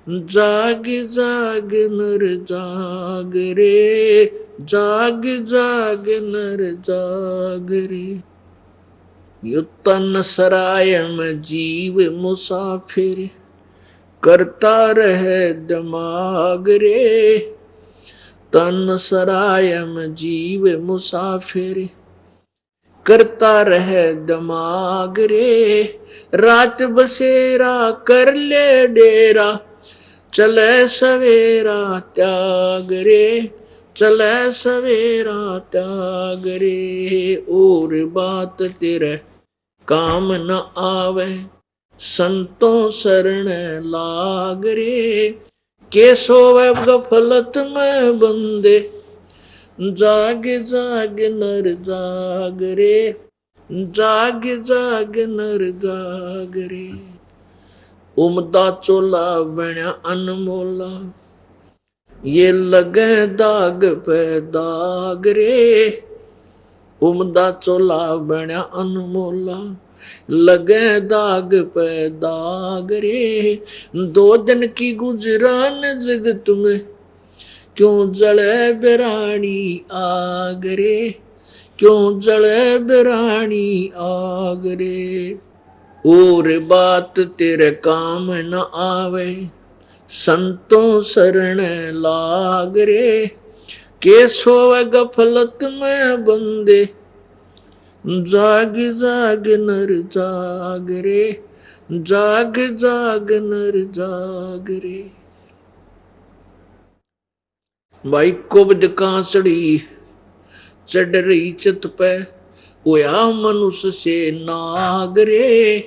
[SPEAKER 2] जाग जाग नर जाग रे। जाग जाग नर जाग रे। यो तन सराय में जीव मुसाफिर, करता रहे दिमाग रे। तन सराय में जीव मुसाफिर, करता रहे दिमाग रे। रात बसेरा कर ले डेरा, चले सवेरा त्याग रे। चले सवेरा त्याग रे। और बात तेरे काम न आवे, संतों शरण लाग रे। के सोवे गफलत में बंदे, जाग जाग नर जाग रे। जाग जाग नर जाग रे। उमदा चोला बण्या अनमोला, ये लगे दाग पे दाग रे। उमदा चोला बण्या अनमोला, लगे दाग पे दाग रे। दो दिन की गुजरान जगत में, क्यों जले बिरानी आग रे। क्यों जले बिरानी आग रे। और बात तेरे काम न आवे, संतों शरण लाग रे। के सोवे गफलत में बंदे, जाग जाग नर जाग रे। जाग जाग नर जाग रे। भाई कुब्द कांसड़ी चढ़ रही चित पे, ओया मनुष्य से नाग रे।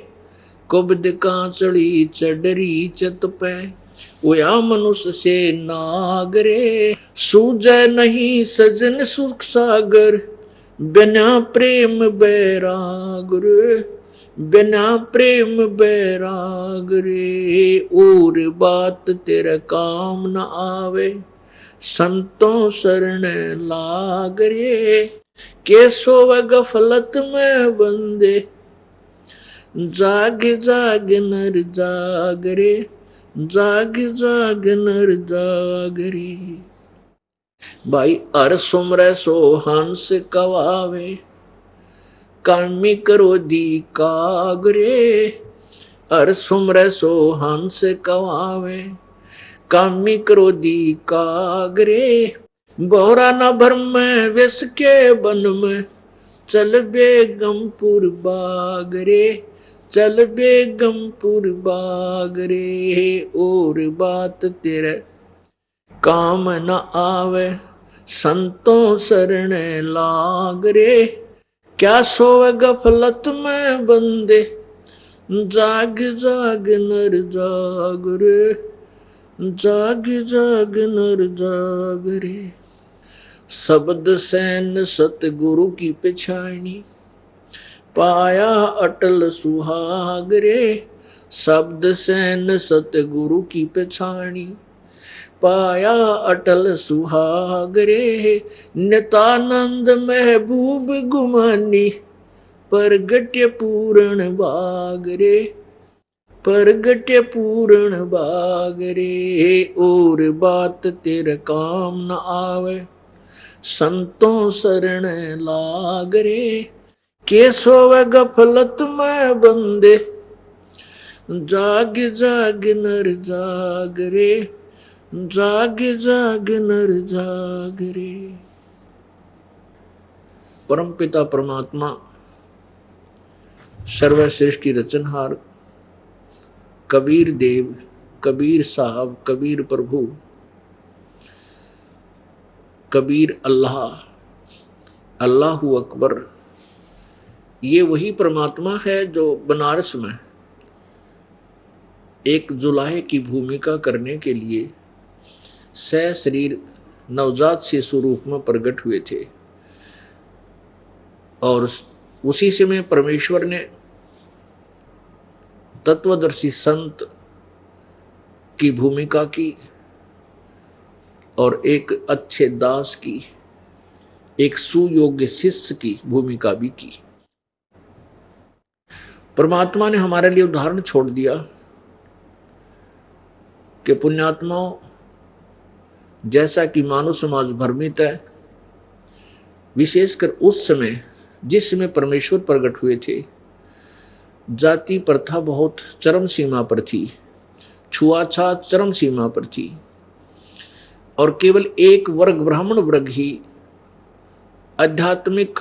[SPEAKER 2] कुब्द कांसड़ी चढ़ रही चित पे, ओया मनुष्य से नाग रे। सूझे नहीं सजन सुख सागर, बिना प्रेम बैराग रे। बिना प्रेम बैराग रे। और बात तेरे काम न आवे, संतों शरण लाग रे। के सोवे गफलत में बंदे, जाग जाग नर जाग रे। जाग जाग नर जाग रे। भाई हर सुमरे सो हंस कवावे, कामी करो दी काग रे। हर सुमरे सो हंस कवावे, कामी क्रोधी कागरे। बोरा न भर में विष के बन में, चल बेगमपुर बागरे। चल बेगमपुर बाग रे, और बात तेरे काम न आवे, संतों शरण लाग रे। क्या सोवे गफलत में बंदे, जाग जाग नर जाग रे, जाग जाग नर जाग रे। शब्द सैन सतगुरु की पिछानी, पाया अटल सुहाग रे। शब्द सैन सतगुरु की पिछानी, पाया अटल सुहाग रे। नितानंद महबूब गुमानी, परगट्य पूर्ण बाग रे, परगट्य पूर्ण बाग रे। और बात तेरे काम न आवे, संतों शरण लाग रे। केशव गफलत में बंदे, जाग जाग नर जाग रे, जाग जाग नर जाग रे। परमपिता परमात्मा सर्वश्रेष्ठ रचनहार कबीर देव, कबीर साहब, कबीर प्रभु, कबीर अल्लाह, अल्लाहू अकबर, ये वही परमात्मा है जो बनारस में एक जुलाहे की भूमिका करने के लिए सशरीर नवजात शिशु रूप में प्रकट हुए थे। और उसी समय परमेश्वर ने तत्वदर्शी संत की भूमिका की और एक अच्छे दास की, एक सुयोग्य शिष्य की भूमिका भी की। परमात्मा ने हमारे लिए उदाहरण छोड़ दिया कि पुण्यात्माओं, जैसा कि मानव समाज भ्रमित है, विशेषकर उस समय जिस समय परमेश्वर प्रकट हुए थे, जाति प्रथा बहुत चरम सीमा पर थी, छुआछूत चरम सीमा पर थी, और केवल एक वर्ग, ब्राह्मण वर्ग ही आध्यात्मिक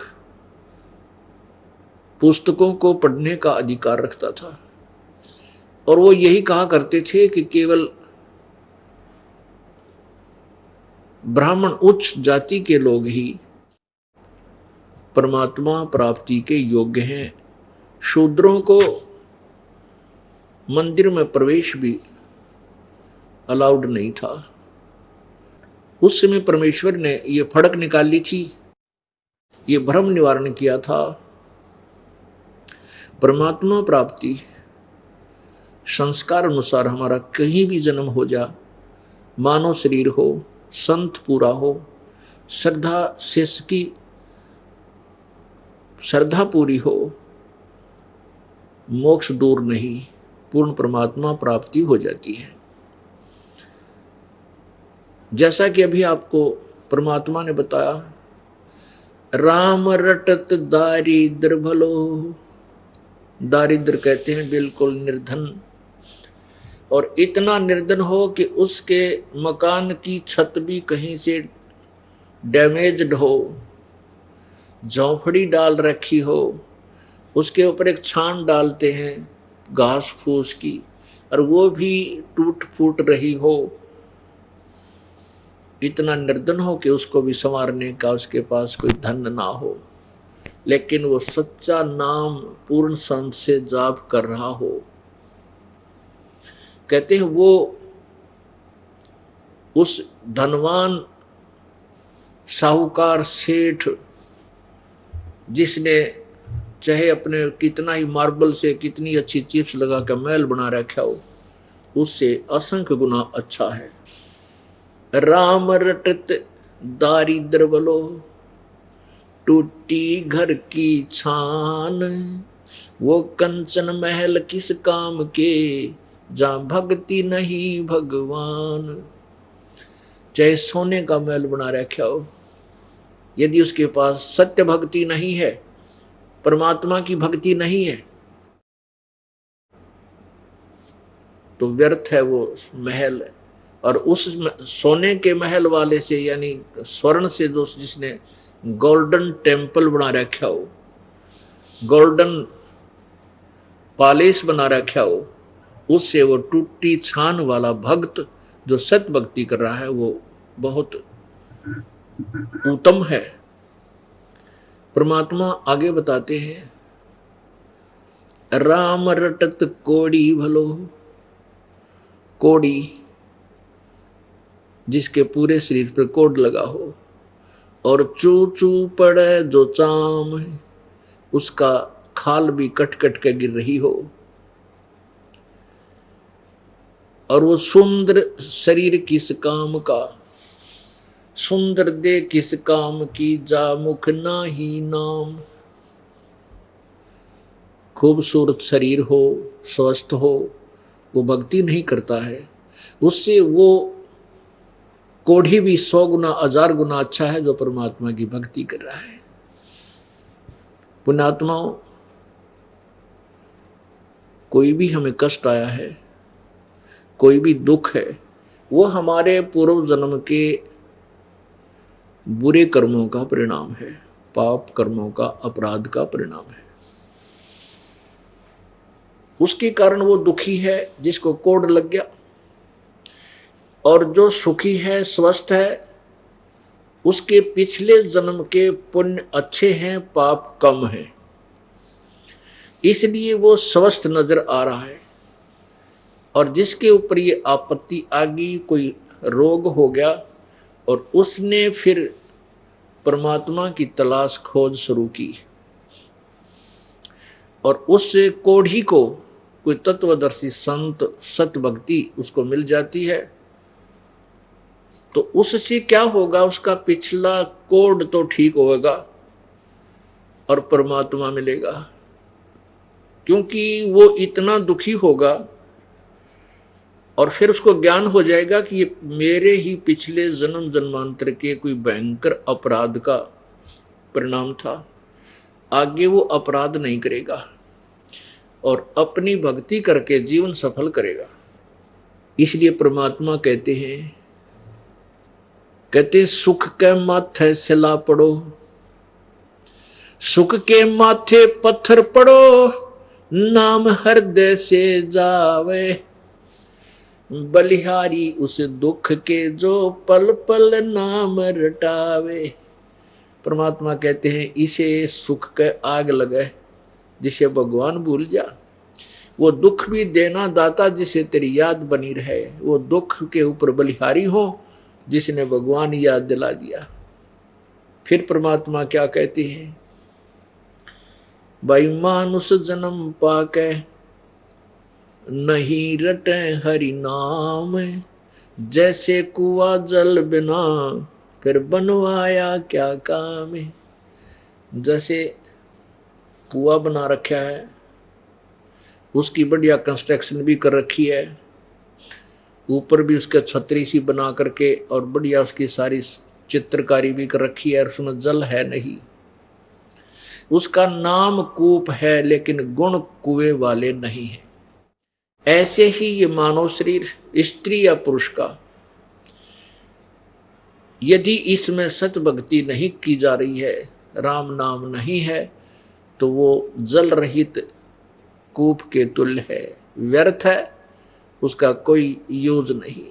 [SPEAKER 2] पुस्तकों को पढ़ने का अधिकार रखता था। और वो यही कहा करते थे कि केवल ब्राह्मण उच्च जाति के लोग ही परमात्मा प्राप्ति के योग्य हैं। शूद्रों को मंदिर में प्रवेश भी अलाउड नहीं था। उस समय परमेश्वर ने ये फड़क निकाली थी, ये भ्रम निवारण किया था। परमात्मा प्राप्ति संस्कार अनुसार हमारा कहीं भी जन्म हो जा, मानव शरीर हो, संत पूरा हो, श्रद्धा शेष की श्रद्धा पूरी हो, मोक्ष दूर नहीं, पूर्ण परमात्मा प्राप्ति हो जाती है। जैसा कि अभी आपको परमात्मा ने बताया, राम रटत दारिद्र भलो, दारिद्र कहते हैं बिल्कुल निर्धन, और इतना निर्धन हो कि उसके मकान की छत भी कहीं से डैमेज्ड हो, झोंपड़ी डाल रखी हो, उसके ऊपर एक छान डालते हैं घास फूस की, और वो भी टूट फूट रही हो, इतना निर्धन हो कि उसको भी संवारने का उसके पास कोई धन ना हो, लेकिन वो सच्चा नाम पूर्ण संत से जाप कर रहा हो। कहते हैं वो उस धनवान साहूकार सेठ, जिसने चाहे अपने कितना ही मार्बल से कितनी अच्छी चिप्स लगा कर महल बना रखा हो, उससे असंख्य गुना अच्छा है। राम रटत दारिद्र बलो, टूटी घर की छान, वो कंचन महल किस काम के, जहां भक्ति नहीं भगवान। चाहे सोने का महल बना रखा हो, यदि उसके पास सत्य भक्ति नहीं है, परमात्मा की भक्ति नहीं है, तो व्यर्थ है वो महल। और उस सोने के महल वाले से, यानी स्वर्ण से जो जिसने गोल्डन टेम्पल बना रखा हो, गोल्डन पालिश बना रखा हो, उससे वो टूटी छान वाला भक्त जो सत भक्ति कर रहा है वो बहुत उत्तम है। परमात्मा आगे बताते हैं, राम रटत कोड़ी भलो, कोड़ी जिसके पूरे शरीर पर कोड लगा हो, और चू चू पड़े जो चाम, उसका खाल भी कट कट के गिर रही हो, और वो सुंदर शरीर किस काम का, सुंदर दे किस काम की, जा मुख ना ही नाम। खूबसूरत शरीर हो, स्वस्थ हो, वो भक्ति नहीं करता है, उससे वो कोढ़ी भी 100 गुना 1000 गुना अच्छा है जो परमात्मा की भक्ति कर रहा है। पुण्यात्माओं, कोई भी हमें कष्ट आया है, कोई भी दुख है, वो हमारे पूर्व जन्म के बुरे कर्मों का परिणाम है, पाप कर्मों का, अपराध का परिणाम है। उसके कारण वो दुखी है जिसको कोड लग गया, और जो सुखी है, स्वस्थ है, उसके पिछले जन्म के पुण्य अच्छे हैं, पाप कम है, इसलिए वो स्वस्थ नजर आ रहा है। और जिसके ऊपर ये आपत्ति आ गई, कोई रोग हो गया, और उसने फिर परमात्मा की तलाश खोज शुरू की, और उस कोढ़ी को कोई तत्वदर्शी संत सत भक्ति उसको मिल जाती है, तो उससे क्या होगा, उसका पिछला कोड तो ठीक होगा और परमात्मा मिलेगा। क्योंकि वो इतना दुखी होगा और फिर उसको ज्ञान हो जाएगा कि ये मेरे ही पिछले जन्म जन्मांतर के कोई भयंकर अपराध का परिणाम था। आगे वो अपराध नहीं करेगा और अपनी भक्ति करके जीवन सफल करेगा। इसलिए परमात्मा कहते हैं सुख के माथे सिला पड़ो, सुख के माथे पत्थर पड़ो, नाम हृदय से जावे, बलिहारी उस दुख के जो पल पल नाम रटावे। परमात्मा कहते हैं इसे सुख के आग लगे जिसे भगवान भूल जा, वो दुख भी देना दाता जिसे तेरी याद बनी रहे, वो दुख के ऊपर बलिहारी हो जिसने भगवान याद दिला दिया। फिर परमात्मा क्या कहते हैं, भाई मानुष जन्म पाके नहीं रटे हरि नाम, जैसे कुआ जल बिना फिर बनवाया क्या काम है। जैसे कुआ बना रखा है, उसकी बढ़िया कंस्ट्रक्शन भी कर रखी है, ऊपर भी उसके छतरी सी बना करके और बढ़िया उसकी सारी चित्रकारी भी कर रखी है, और उसमें जल है नहीं। उसका नाम कूप है लेकिन गुण कुएं वाले नहीं है। ऐसे ही ये मानव शरीर स्त्री या पुरुष का, यदि इसमें सत भक्ति नहीं की जा रही है, राम नाम नहीं है, तो वो जल रहित कूप के तुल्य है, व्यर्थ है, उसका कोई यूज नहीं।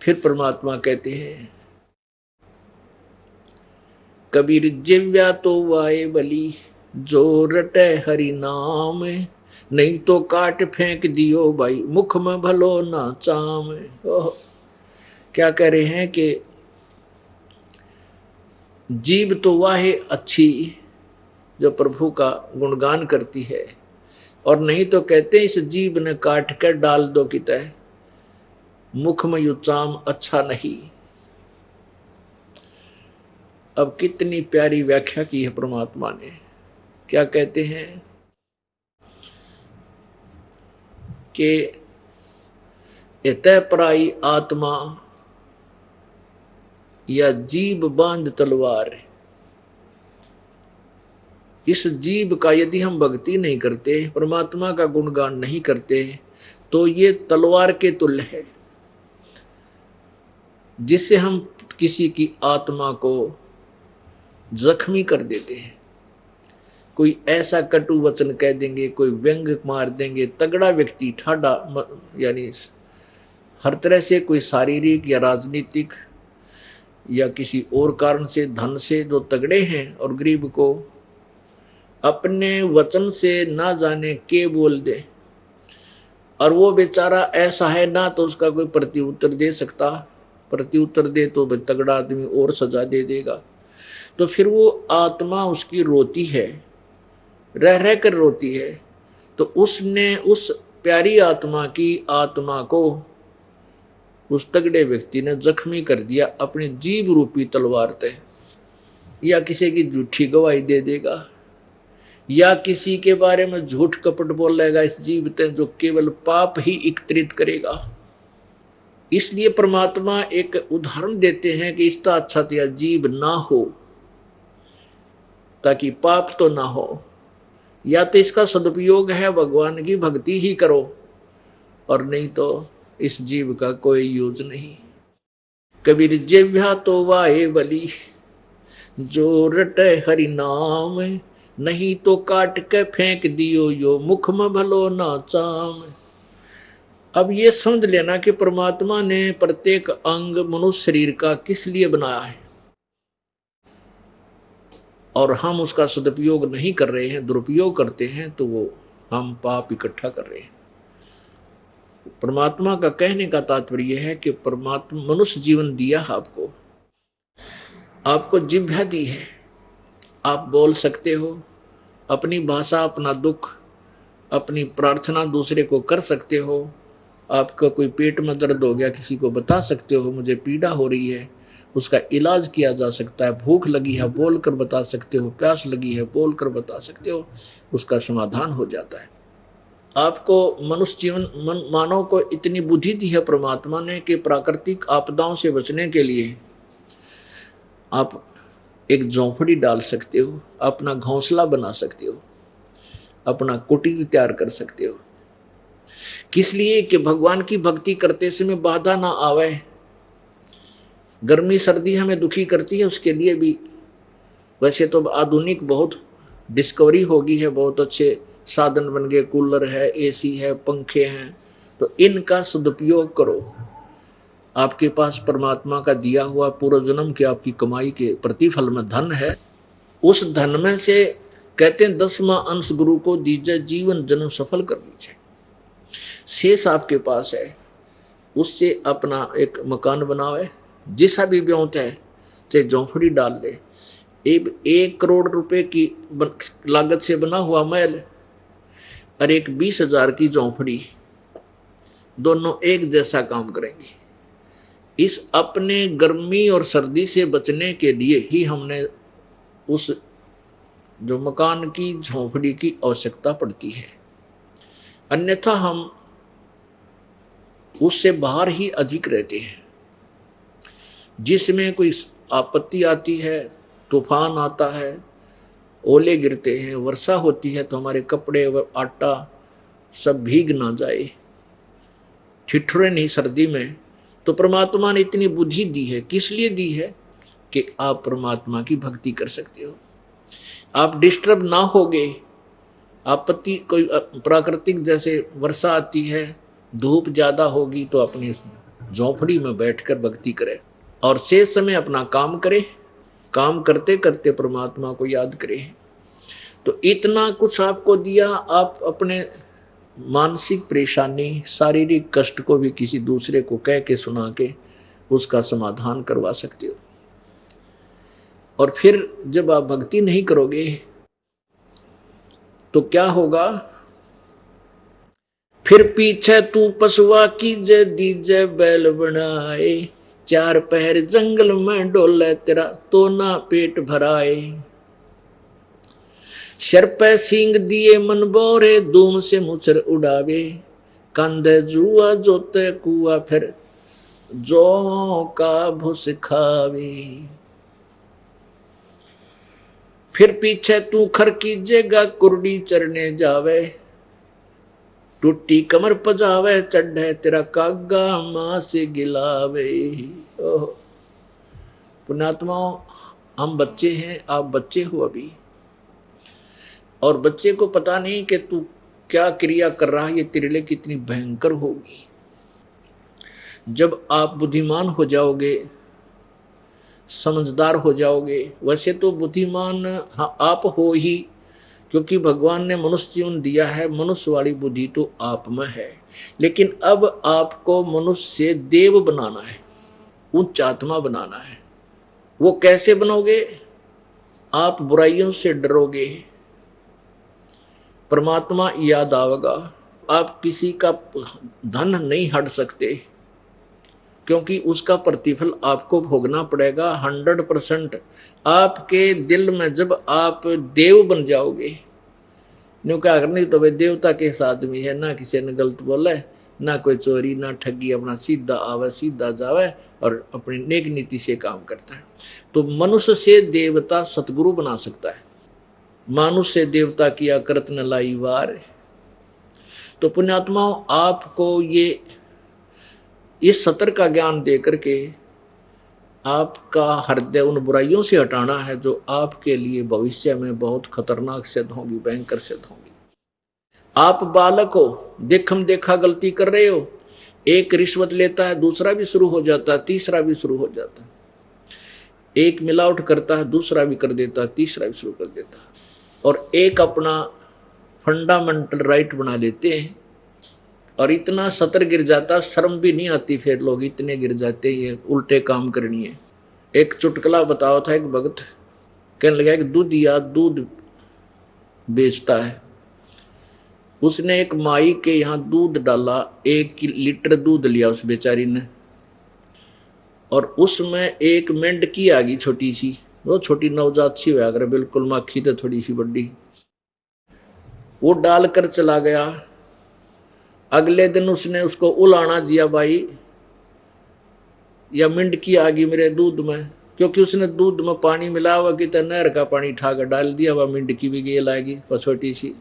[SPEAKER 2] फिर परमात्मा कहते हैं कबीर जिव्या तो वाए बली, जो रटे हरि नाम, नहीं तो काट फेंक दियो भाई मुख में भलो ना चाम। क्या कह रहे हैं कि जीव तो वाहे अच्छी जो प्रभु का गुणगान करती है, और नहीं तो कहते हैं इस जीव ने काट कर डाल दो कि तय मुख में यू चाम अच्छा नहीं। अब कितनी प्यारी व्याख्या की है परमात्मा ने। क्या कहते हैं कि इतः पराई आत्मा या जीव बांध तलवार, इस जीव का यदि हम भक्ति नहीं करते, परमात्मा का गुणगान नहीं करते, तो ये तलवार के तुल्य है, जिससे हम किसी की आत्मा को जख्मी कर देते हैं। कोई ऐसा कटु वचन कह देंगे, कोई व्यंग मार देंगे, तगड़ा व्यक्ति ठाडा यानी हर तरह से, कोई शारीरिक या राजनीतिक या किसी और कारण से, धन से जो तगड़े हैं, और गरीब को अपने वचन से ना जाने के बोल दे, और वो बेचारा ऐसा है ना तो उसका कोई प्रत्युत्तर दे सकता, प्रत्युत्तर दे तो तगड़ा आदमी और सजा दे देगा, तो फिर वो आत्मा उसकी रोती है, रह रह कर रोती है। तो उसने उस प्यारी आत्मा की आत्मा को उस तगड़े व्यक्ति ने जख्मी कर दिया अपनी जीभ रूपी तलवार से, या किसी की झूठी गवाही दे देगा, या किसी के बारे में झूठ कपट बोलेगा इस जीव ते, जो केवल पाप ही एकत्रित करेगा। इसलिए परमात्मा एक उदाहरण देते हैं कि इसका अच्छा तो जीव ना हो, ताकि पाप तो ना हो, या तो इसका सदुपयोग है भगवान की भक्ति ही करो, और नहीं तो इस जीव का कोई यूज नहीं। कबीर जिह्वा तो वाहे बली, जो रटे हरि नाम, नहीं तो काट के फेंक दियो यो मुख में भलो ना चाम। अब ये समझ लेना कि परमात्मा ने प्रत्येक अंग मनुष्य शरीर का किस लिए बनाया है, और हम उसका सदुपयोग नहीं कर रहे हैं, दुरुपयोग करते हैं, तो वो हम पाप इकट्ठा कर रहे हैं। परमात्मा का कहने का तात्पर्य है कि परमात्मा मनुष्य जीवन दिया आपको, आपको जिह्वा दी है, आप बोल सकते हो, अपनी भाषा, अपना दुख, अपनी प्रार्थना दूसरे को कर सकते हो। आपका कोई पेट में दर्द हो गया, किसी को बता सकते हो मुझे पीड़ा हो रही है, उसका इलाज किया जा सकता है। भूख लगी है बोल कर बता सकते हो, प्यास लगी है बोल कर बता सकते हो, उसका समाधान हो जाता है। आपको मनुष्य जीवन मानव को इतनी बुद्धि दी है परमात्मा ने कि प्राकृतिक आपदाओं से बचने के लिए आप एक झोंपड़ी डाल सकते हो, अपना घोंसला बना सकते हो, अपना कुटीर तैयार कर सकते हो। किस लिए? कि भगवान की भक्ति करते समय बाधा ना आवे। गर्मी सर्दी हमें दुखी करती है, उसके लिए भी वैसे तो आधुनिक बहुत डिस्कवरी हो गई है, बहुत अच्छे साधन बन गए, कूलर है, एसी है, पंखे हैं, तो इनका सदुपयोग करो। आपके पास परमात्मा का दिया हुआ पूर्व जन्म की आपकी कमाई के प्रतिफल में धन है, उस धन में से कहते हैं 10वां अंश गुरु को दीजिए, जीवन जन्म सफल कर लीजिए। शेष आपके पास है, उससे अपना एक मकान बनावे, जिसा भी ब्योंत है, चाहे झोंपड़ी डाल ले। 1 करोड़ रुपए की लागत से बना हुआ महल और एक 20,000 की झोंपड़ी, दोनों एक जैसा काम करेंगे। इस अपने गर्मी और सर्दी से बचने के लिए ही हमने उस जो मकान की झोंपड़ी की आवश्यकता पड़ती है, अन्यथा हम उससे बाहर ही अधिक रहते हैं। जिसमें कोई आपत्ति आती है, तूफान आता है, ओले गिरते हैं, वर्षा होती है, तो हमारे कपड़े व आटा सब भीग ना जाए, ठिठुरे नहीं सर्दी में। तो परमात्मा ने इतनी बुद्धि दी है, किस लिए दी है? कि आप परमात्मा की भक्ति कर सकते हो, आप डिस्टर्ब ना होगे। आपत्ति कोई प्राकृतिक जैसे वर्षा आती है, धूप ज़्यादा होगी, तो अपनी झोंपड़ी में बैठकर भक्ति करें और शेष समय अपना काम करें, काम करते करते परमात्मा को याद करें। तो इतना कुछ आपको दिया, आप अपने मानसिक परेशानी, शारीरिक कष्ट को भी किसी दूसरे को कह के सुना के उसका समाधान करवा सकते हो। और फिर जब आप भक्ति नहीं करोगे तो क्या होगा? फिर पीछे तू पशुआ की जय दीजे बैल बनाए, 4 पहर जंगल में डोले तेरा तो ना पेट भराए। सर पे सींग दिए मन बोरे, धूम से मुचर उड़ावे, कंधे जुआ जोते कुआ फिर जो का भूस खावे। फिर पीछे तू खर कीजेगा, कुर्डी चरने जावे, टूटी कमर पजावे, चढ़े तेरा कागा मां से गिलावे। ओह पुण्यात्माओं, हम बच्चे हैं, आप बच्चे हो अभी, और बच्चे को पता नहीं कि तू क्या क्रिया कर रहा है, ये तेरे लिए कितनी भयंकर होगी। जब आप बुद्धिमान हो जाओगे, समझदार हो जाओगे, वैसे तो बुद्धिमान हाँ आप हो ही, क्योंकि भगवान ने मनुष्य जीवन दिया है, मनुष्य वाली बुद्धि तो आप में है। लेकिन अब आपको मनुष्य से देव बनाना है, उच्च आत्मा बनाना है। वो कैसे बनोगे? आप बुराइयों से डरोगे, परमात्मा याद आएगा, आप किसी का धन नहीं हट सकते, क्योंकि उसका प्रतिफल आपको भोगना पड़ेगा 100%। आपके दिल में जब आप देव बन जाओगे, न्यू क्या करनी तो वे देवता के साथ में है, ना किसी ने गलत बोला है, ना कोई चोरी ना ठगी, अपना सीधा आवे सीधा जावे और अपनी नेक नीति से काम करता है। तो मनुष्य से देवता सतगुरु बना सकता है। मानुष से देवता किया करत न लाई वार। तो पुण्यात्माओं, आपको ये सतर का ज्ञान दे करके आपका हृदय उन बुराइयों से हटाना है जो आपके लिए भविष्य में बहुत खतरनाक सिद्ध होंगी, भयंकर सिद्ध होंगी। आप बालक हो, देखम देखा गलती कर रहे हो, एक रिश्वत लेता है, दूसरा भी शुरू हो जाता है, तीसरा भी शुरू हो जाता है। एक मिलावट करता है, दूसरा भी कर देता है, तीसरा भी शुरू कर देता है। और एक अपना फंडामेंटल राइट बना लेते हैं और इतना सतर गिर जाता, शर्म भी नहीं आती, फिर लोग इतने गिर जाते, ये उल्टे काम करनी है। एक चुटकुला बताओ था, एक भगत कहने लगा कि दूधिया दूध बेचता है, उसने एक माई के यहाँ दूध डाला, 1 लीटर दूध लिया उस बेचारी ने, और उसमें एक मेंढकी आ गई छोटी सी, वो छोटी नवजात सी हुआ कर, बिल्कुल माखी तो थोड़ी सी बड़ी, वो डालकर चला गया। अगले दिन उसने उसको उलाना दिया, भाई या मिंडकी आ गई मेरे दूध में, क्योंकि उसने दूध में पानी मिला हुआ कि नहर का पानी ठाकर डाल दिया, वह मिंडकी भी गेल आएगी छोटी सी।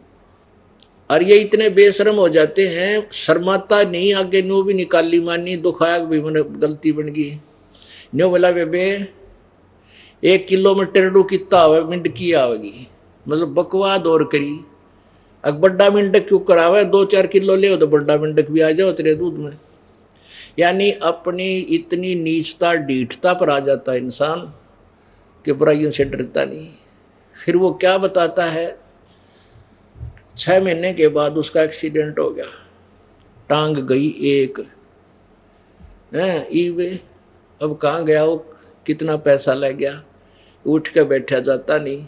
[SPEAKER 2] और ये इतने बेशरम हो जाते हैं, शर्माता नहीं, आगे नो भी निकाली मानी, दुखाया भी मैंने गलती बन गई, नो बोला बेबे 1 किलो में टेरडू कितना हुआ, मिंडकी आवेगी, मतलब बकवाद और करी। अब बड़ा मिंडक क्यों करावे, 2-4 किलो ले तो बड़ा मिंडक भी आ जाओ तेरे दूध में। यानी अपनी इतनी नीचता ढीठता पर आ जाता है इंसान कि बुराइयों से डरता नहीं। फिर वो क्या बताता है, 6 महीने के बाद उसका एक्सीडेंट हो गया, टांग गई एक है, अब कहाँ गया वो, कितना पैसा लग गया, उठ के बैठा जाता नहीं,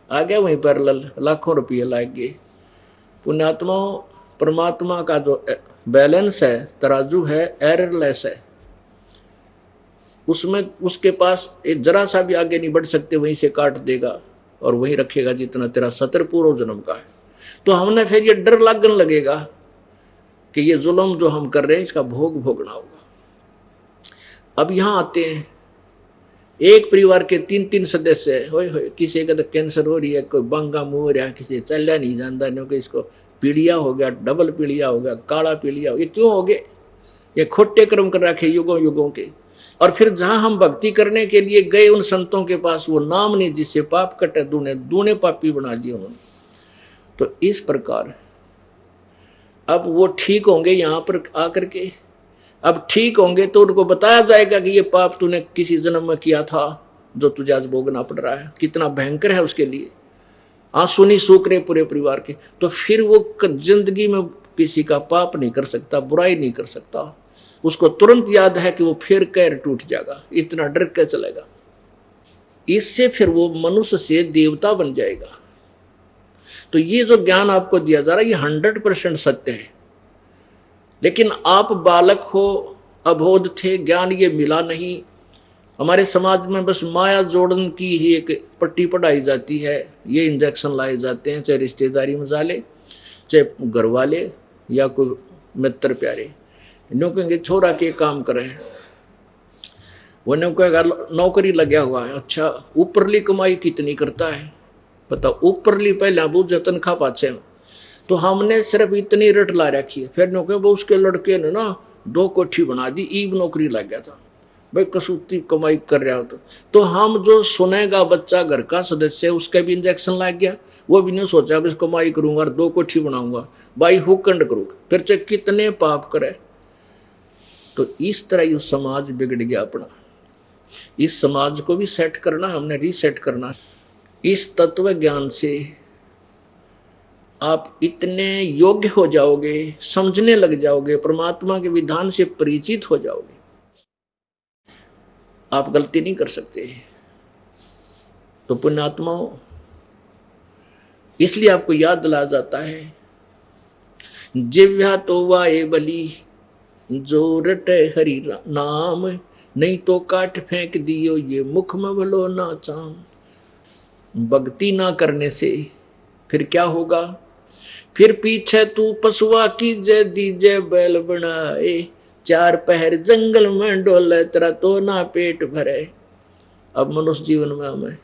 [SPEAKER 2] आ गया वहीं पर लाखों रुपये लग गए। पुण्यात्मा, परमात्मा का जो बैलेंस है, तराजू है, एररलेस है, उसमें उसके पास एक जरा सा भी आगे नहीं बढ़ सकते, वहीं से काट देगा और वहीं रखेगा जितना तेरा 70 पूर्व जन्म का है। तो हमने फिर ये डर लगने लगेगा कि ये जुल्म जो हम कर रहे हैं इसका भोग भोगना होगा। अब यहाँ आते हैं, एक परिवार के 3-3 सदस्य है, होए किसी का तो कैंसर हो रही है, कोई बांगा मुंह हो रहा है, किसी चलना नहीं जानता, नहीं कि इसको पीलिया हो गया, डबल पीलिया हो गया, काला पीलिया हो गया। ये क्यों हो गए? ये खोटे कर्म कर रखे युगों युगों के। और फिर जहां हम भक्ति करने के लिए गए उन संतों के पास, वो नाम नहीं जिससे पाप कटे, दूने पापी बना दिए उन्होंने। तो इस प्रकार अब वो ठीक होंगे यहाँ पर आकर के, अब ठीक होंगे तो उनको बताया जाएगा कि ये पाप तूने किसी जन्म में किया था जो तुझे आज भोगना पड़ रहा है, कितना भयंकर है उसके लिए। आंसू नहीं सूख रहे पूरे परिवार के। तो फिर वो जिंदगी में किसी का पाप नहीं कर सकता, बुराई नहीं कर सकता, उसको तुरंत याद है कि वो फिर कैर टूट जाएगा, इतना डर के चलेगा। इससे फिर वो मनुष्य से देवता बन जाएगा। तो ये जो ज्ञान आपको दिया जा रहा है ये 100% सत्य है। लेकिन आप बालक हो, अबोध थे, ज्ञान ये मिला नहीं। हमारे समाज में बस माया जोड़न की ही एक पट्टी पढ़ाई जाती है, ये इंजेक्शन लाए जाते हैं, चाहे रिश्तेदारी में जाले, चाहे घर वाले या कोई मित्र प्यारे। नो कहेंगे छोरा के काम करें, वो नो कहेगा नौकरी लगा हुआ है, अच्छा ऊपरली कमाई कितनी करता है पता, ऊपरली पहले वो जतन खा पाचे में। तो हमने सिर्फ इतनी रट ला रखी है। फिर नो कहे वो उसके लड़के ने ना 2 कोठी बना दी, ईब नौकरी लग गया था। भाई कसूती कमाई कर रहा हो तो हम जो सुनेगा बच्चा घर का सदस्य उसका भी इंजेक्शन लग गया, वो भी नहीं सोचा बस कमाई करूंगा और 2 कोठी बनाऊंगा, भाई हुकंड करूंगा, फिर चाहे कितने पाप करे। तो इस तरह ये समाज बिगड़ गया अपना। इस समाज को भी सेट करना, हमने रीसेट करना। इस तत्व ज्ञान से आप इतने योग्य हो जाओगे, समझने लग जाओगे, परमात्मा के विधान से परिचित हो जाओगे, आप गलती नहीं कर सकते। तो पुण्यात्माओं, इसलिए आपको याद दिलाया जाता है, जिव्या तो वाए बली जो रटे हरि नाम, नहीं तो काट फेंक दियो ये मुख में भलो ना चाम। भक्ति ना करने से फिर क्या होगा? फिर पीछे तू पशुआ की जय दीजे बैल बनाए, 4 पहर जंगल में डोले तेरा तो ना पेट भरे। अब मनुष्य जीवन में हमें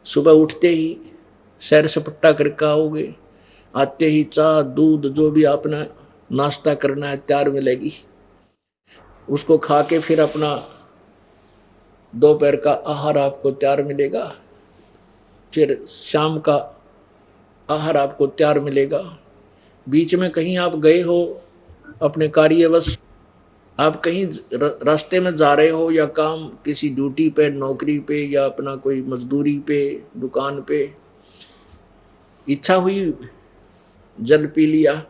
[SPEAKER 2] सुबह उठते ही सैर सपट्टा करके आओगे, आते ही चाय दूध जो भी आपने नाश्ता करना है तैयार मिलेगी, उसको खा के फिर अपना दोपहर का आहार आपको तैयार मिलेगा, फिर शाम का आहार आपको तैयार मिलेगा। बीच में कहीं आप गए हो अपने कार्यवश, आप कहीं रास्ते में जा रहे हो या काम किसी ड्यूटी पे, नौकरी पे या अपना कोई मजदूरी पे, दुकान पे, इच्छा हुई जल पी लिया,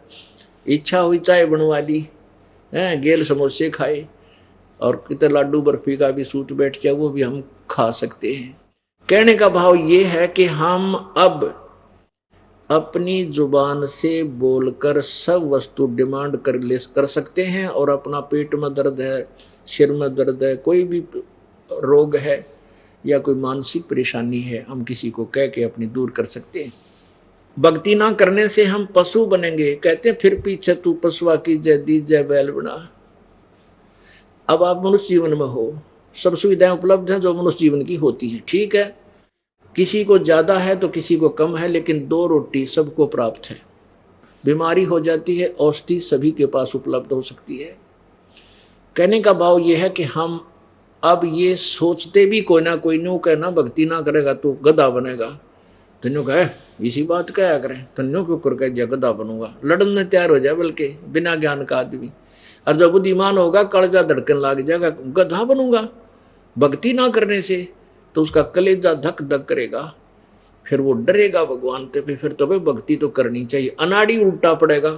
[SPEAKER 2] इच्छा हुई चाय बनवा ली, गेल समोसे खाए और कितने लाडू बर्फी का भी सूत बैठ जाए वो भी हम खा सकते हैं। कहने का भाव ये है कि हम अब अपनी जुबान से बोलकर सब वस्तु डिमांड कर सकते हैं, और अपना पेट में दर्द है, सिर में दर्द है, कोई भी रोग है या कोई मानसिक परेशानी है, हम किसी को कह के अपनी दूर कर सकते हैं। भक्ति ना करने से हम पशु बनेंगे। कहते हैं फिर पीछे तू पशुआ की जय दीजे बैल बना। अब आप मनुष्य जीवन में हो, सब सुविधाएं उपलब्ध हैं जो मनुष्य जीवन की होती हैं, ठीक है, किसी को ज्यादा है तो किसी को कम है, लेकिन 2 रोटी सबको प्राप्त है। बीमारी हो जाती है, औषधि सभी के पास उपलब्ध हो सकती है। कहने का भाव यह है कि हम अब ये सोचते भी कोई ना कोई न्यू कहना भक्ति ना करेगा तो गधा बनेगा, तन्यो कहे इसी बात क्या करें, तन्यो क्यों कर कह गधा बनूंगा, लड़न में तैयार हो जाए, बल्कि बिना ज्ञान का आदमी। और जब बुद्धिमान होगा कलेजा धड़कन लग जाएगा, गधा बनूंगा भक्ति ना करने से, तो उसका कलेजा धक धक करेगा, फिर वो डरेगा भगवान से, फिर तो भाई भक्ति तो करनी चाहिए, अनाड़ी उल्टा पड़ेगा।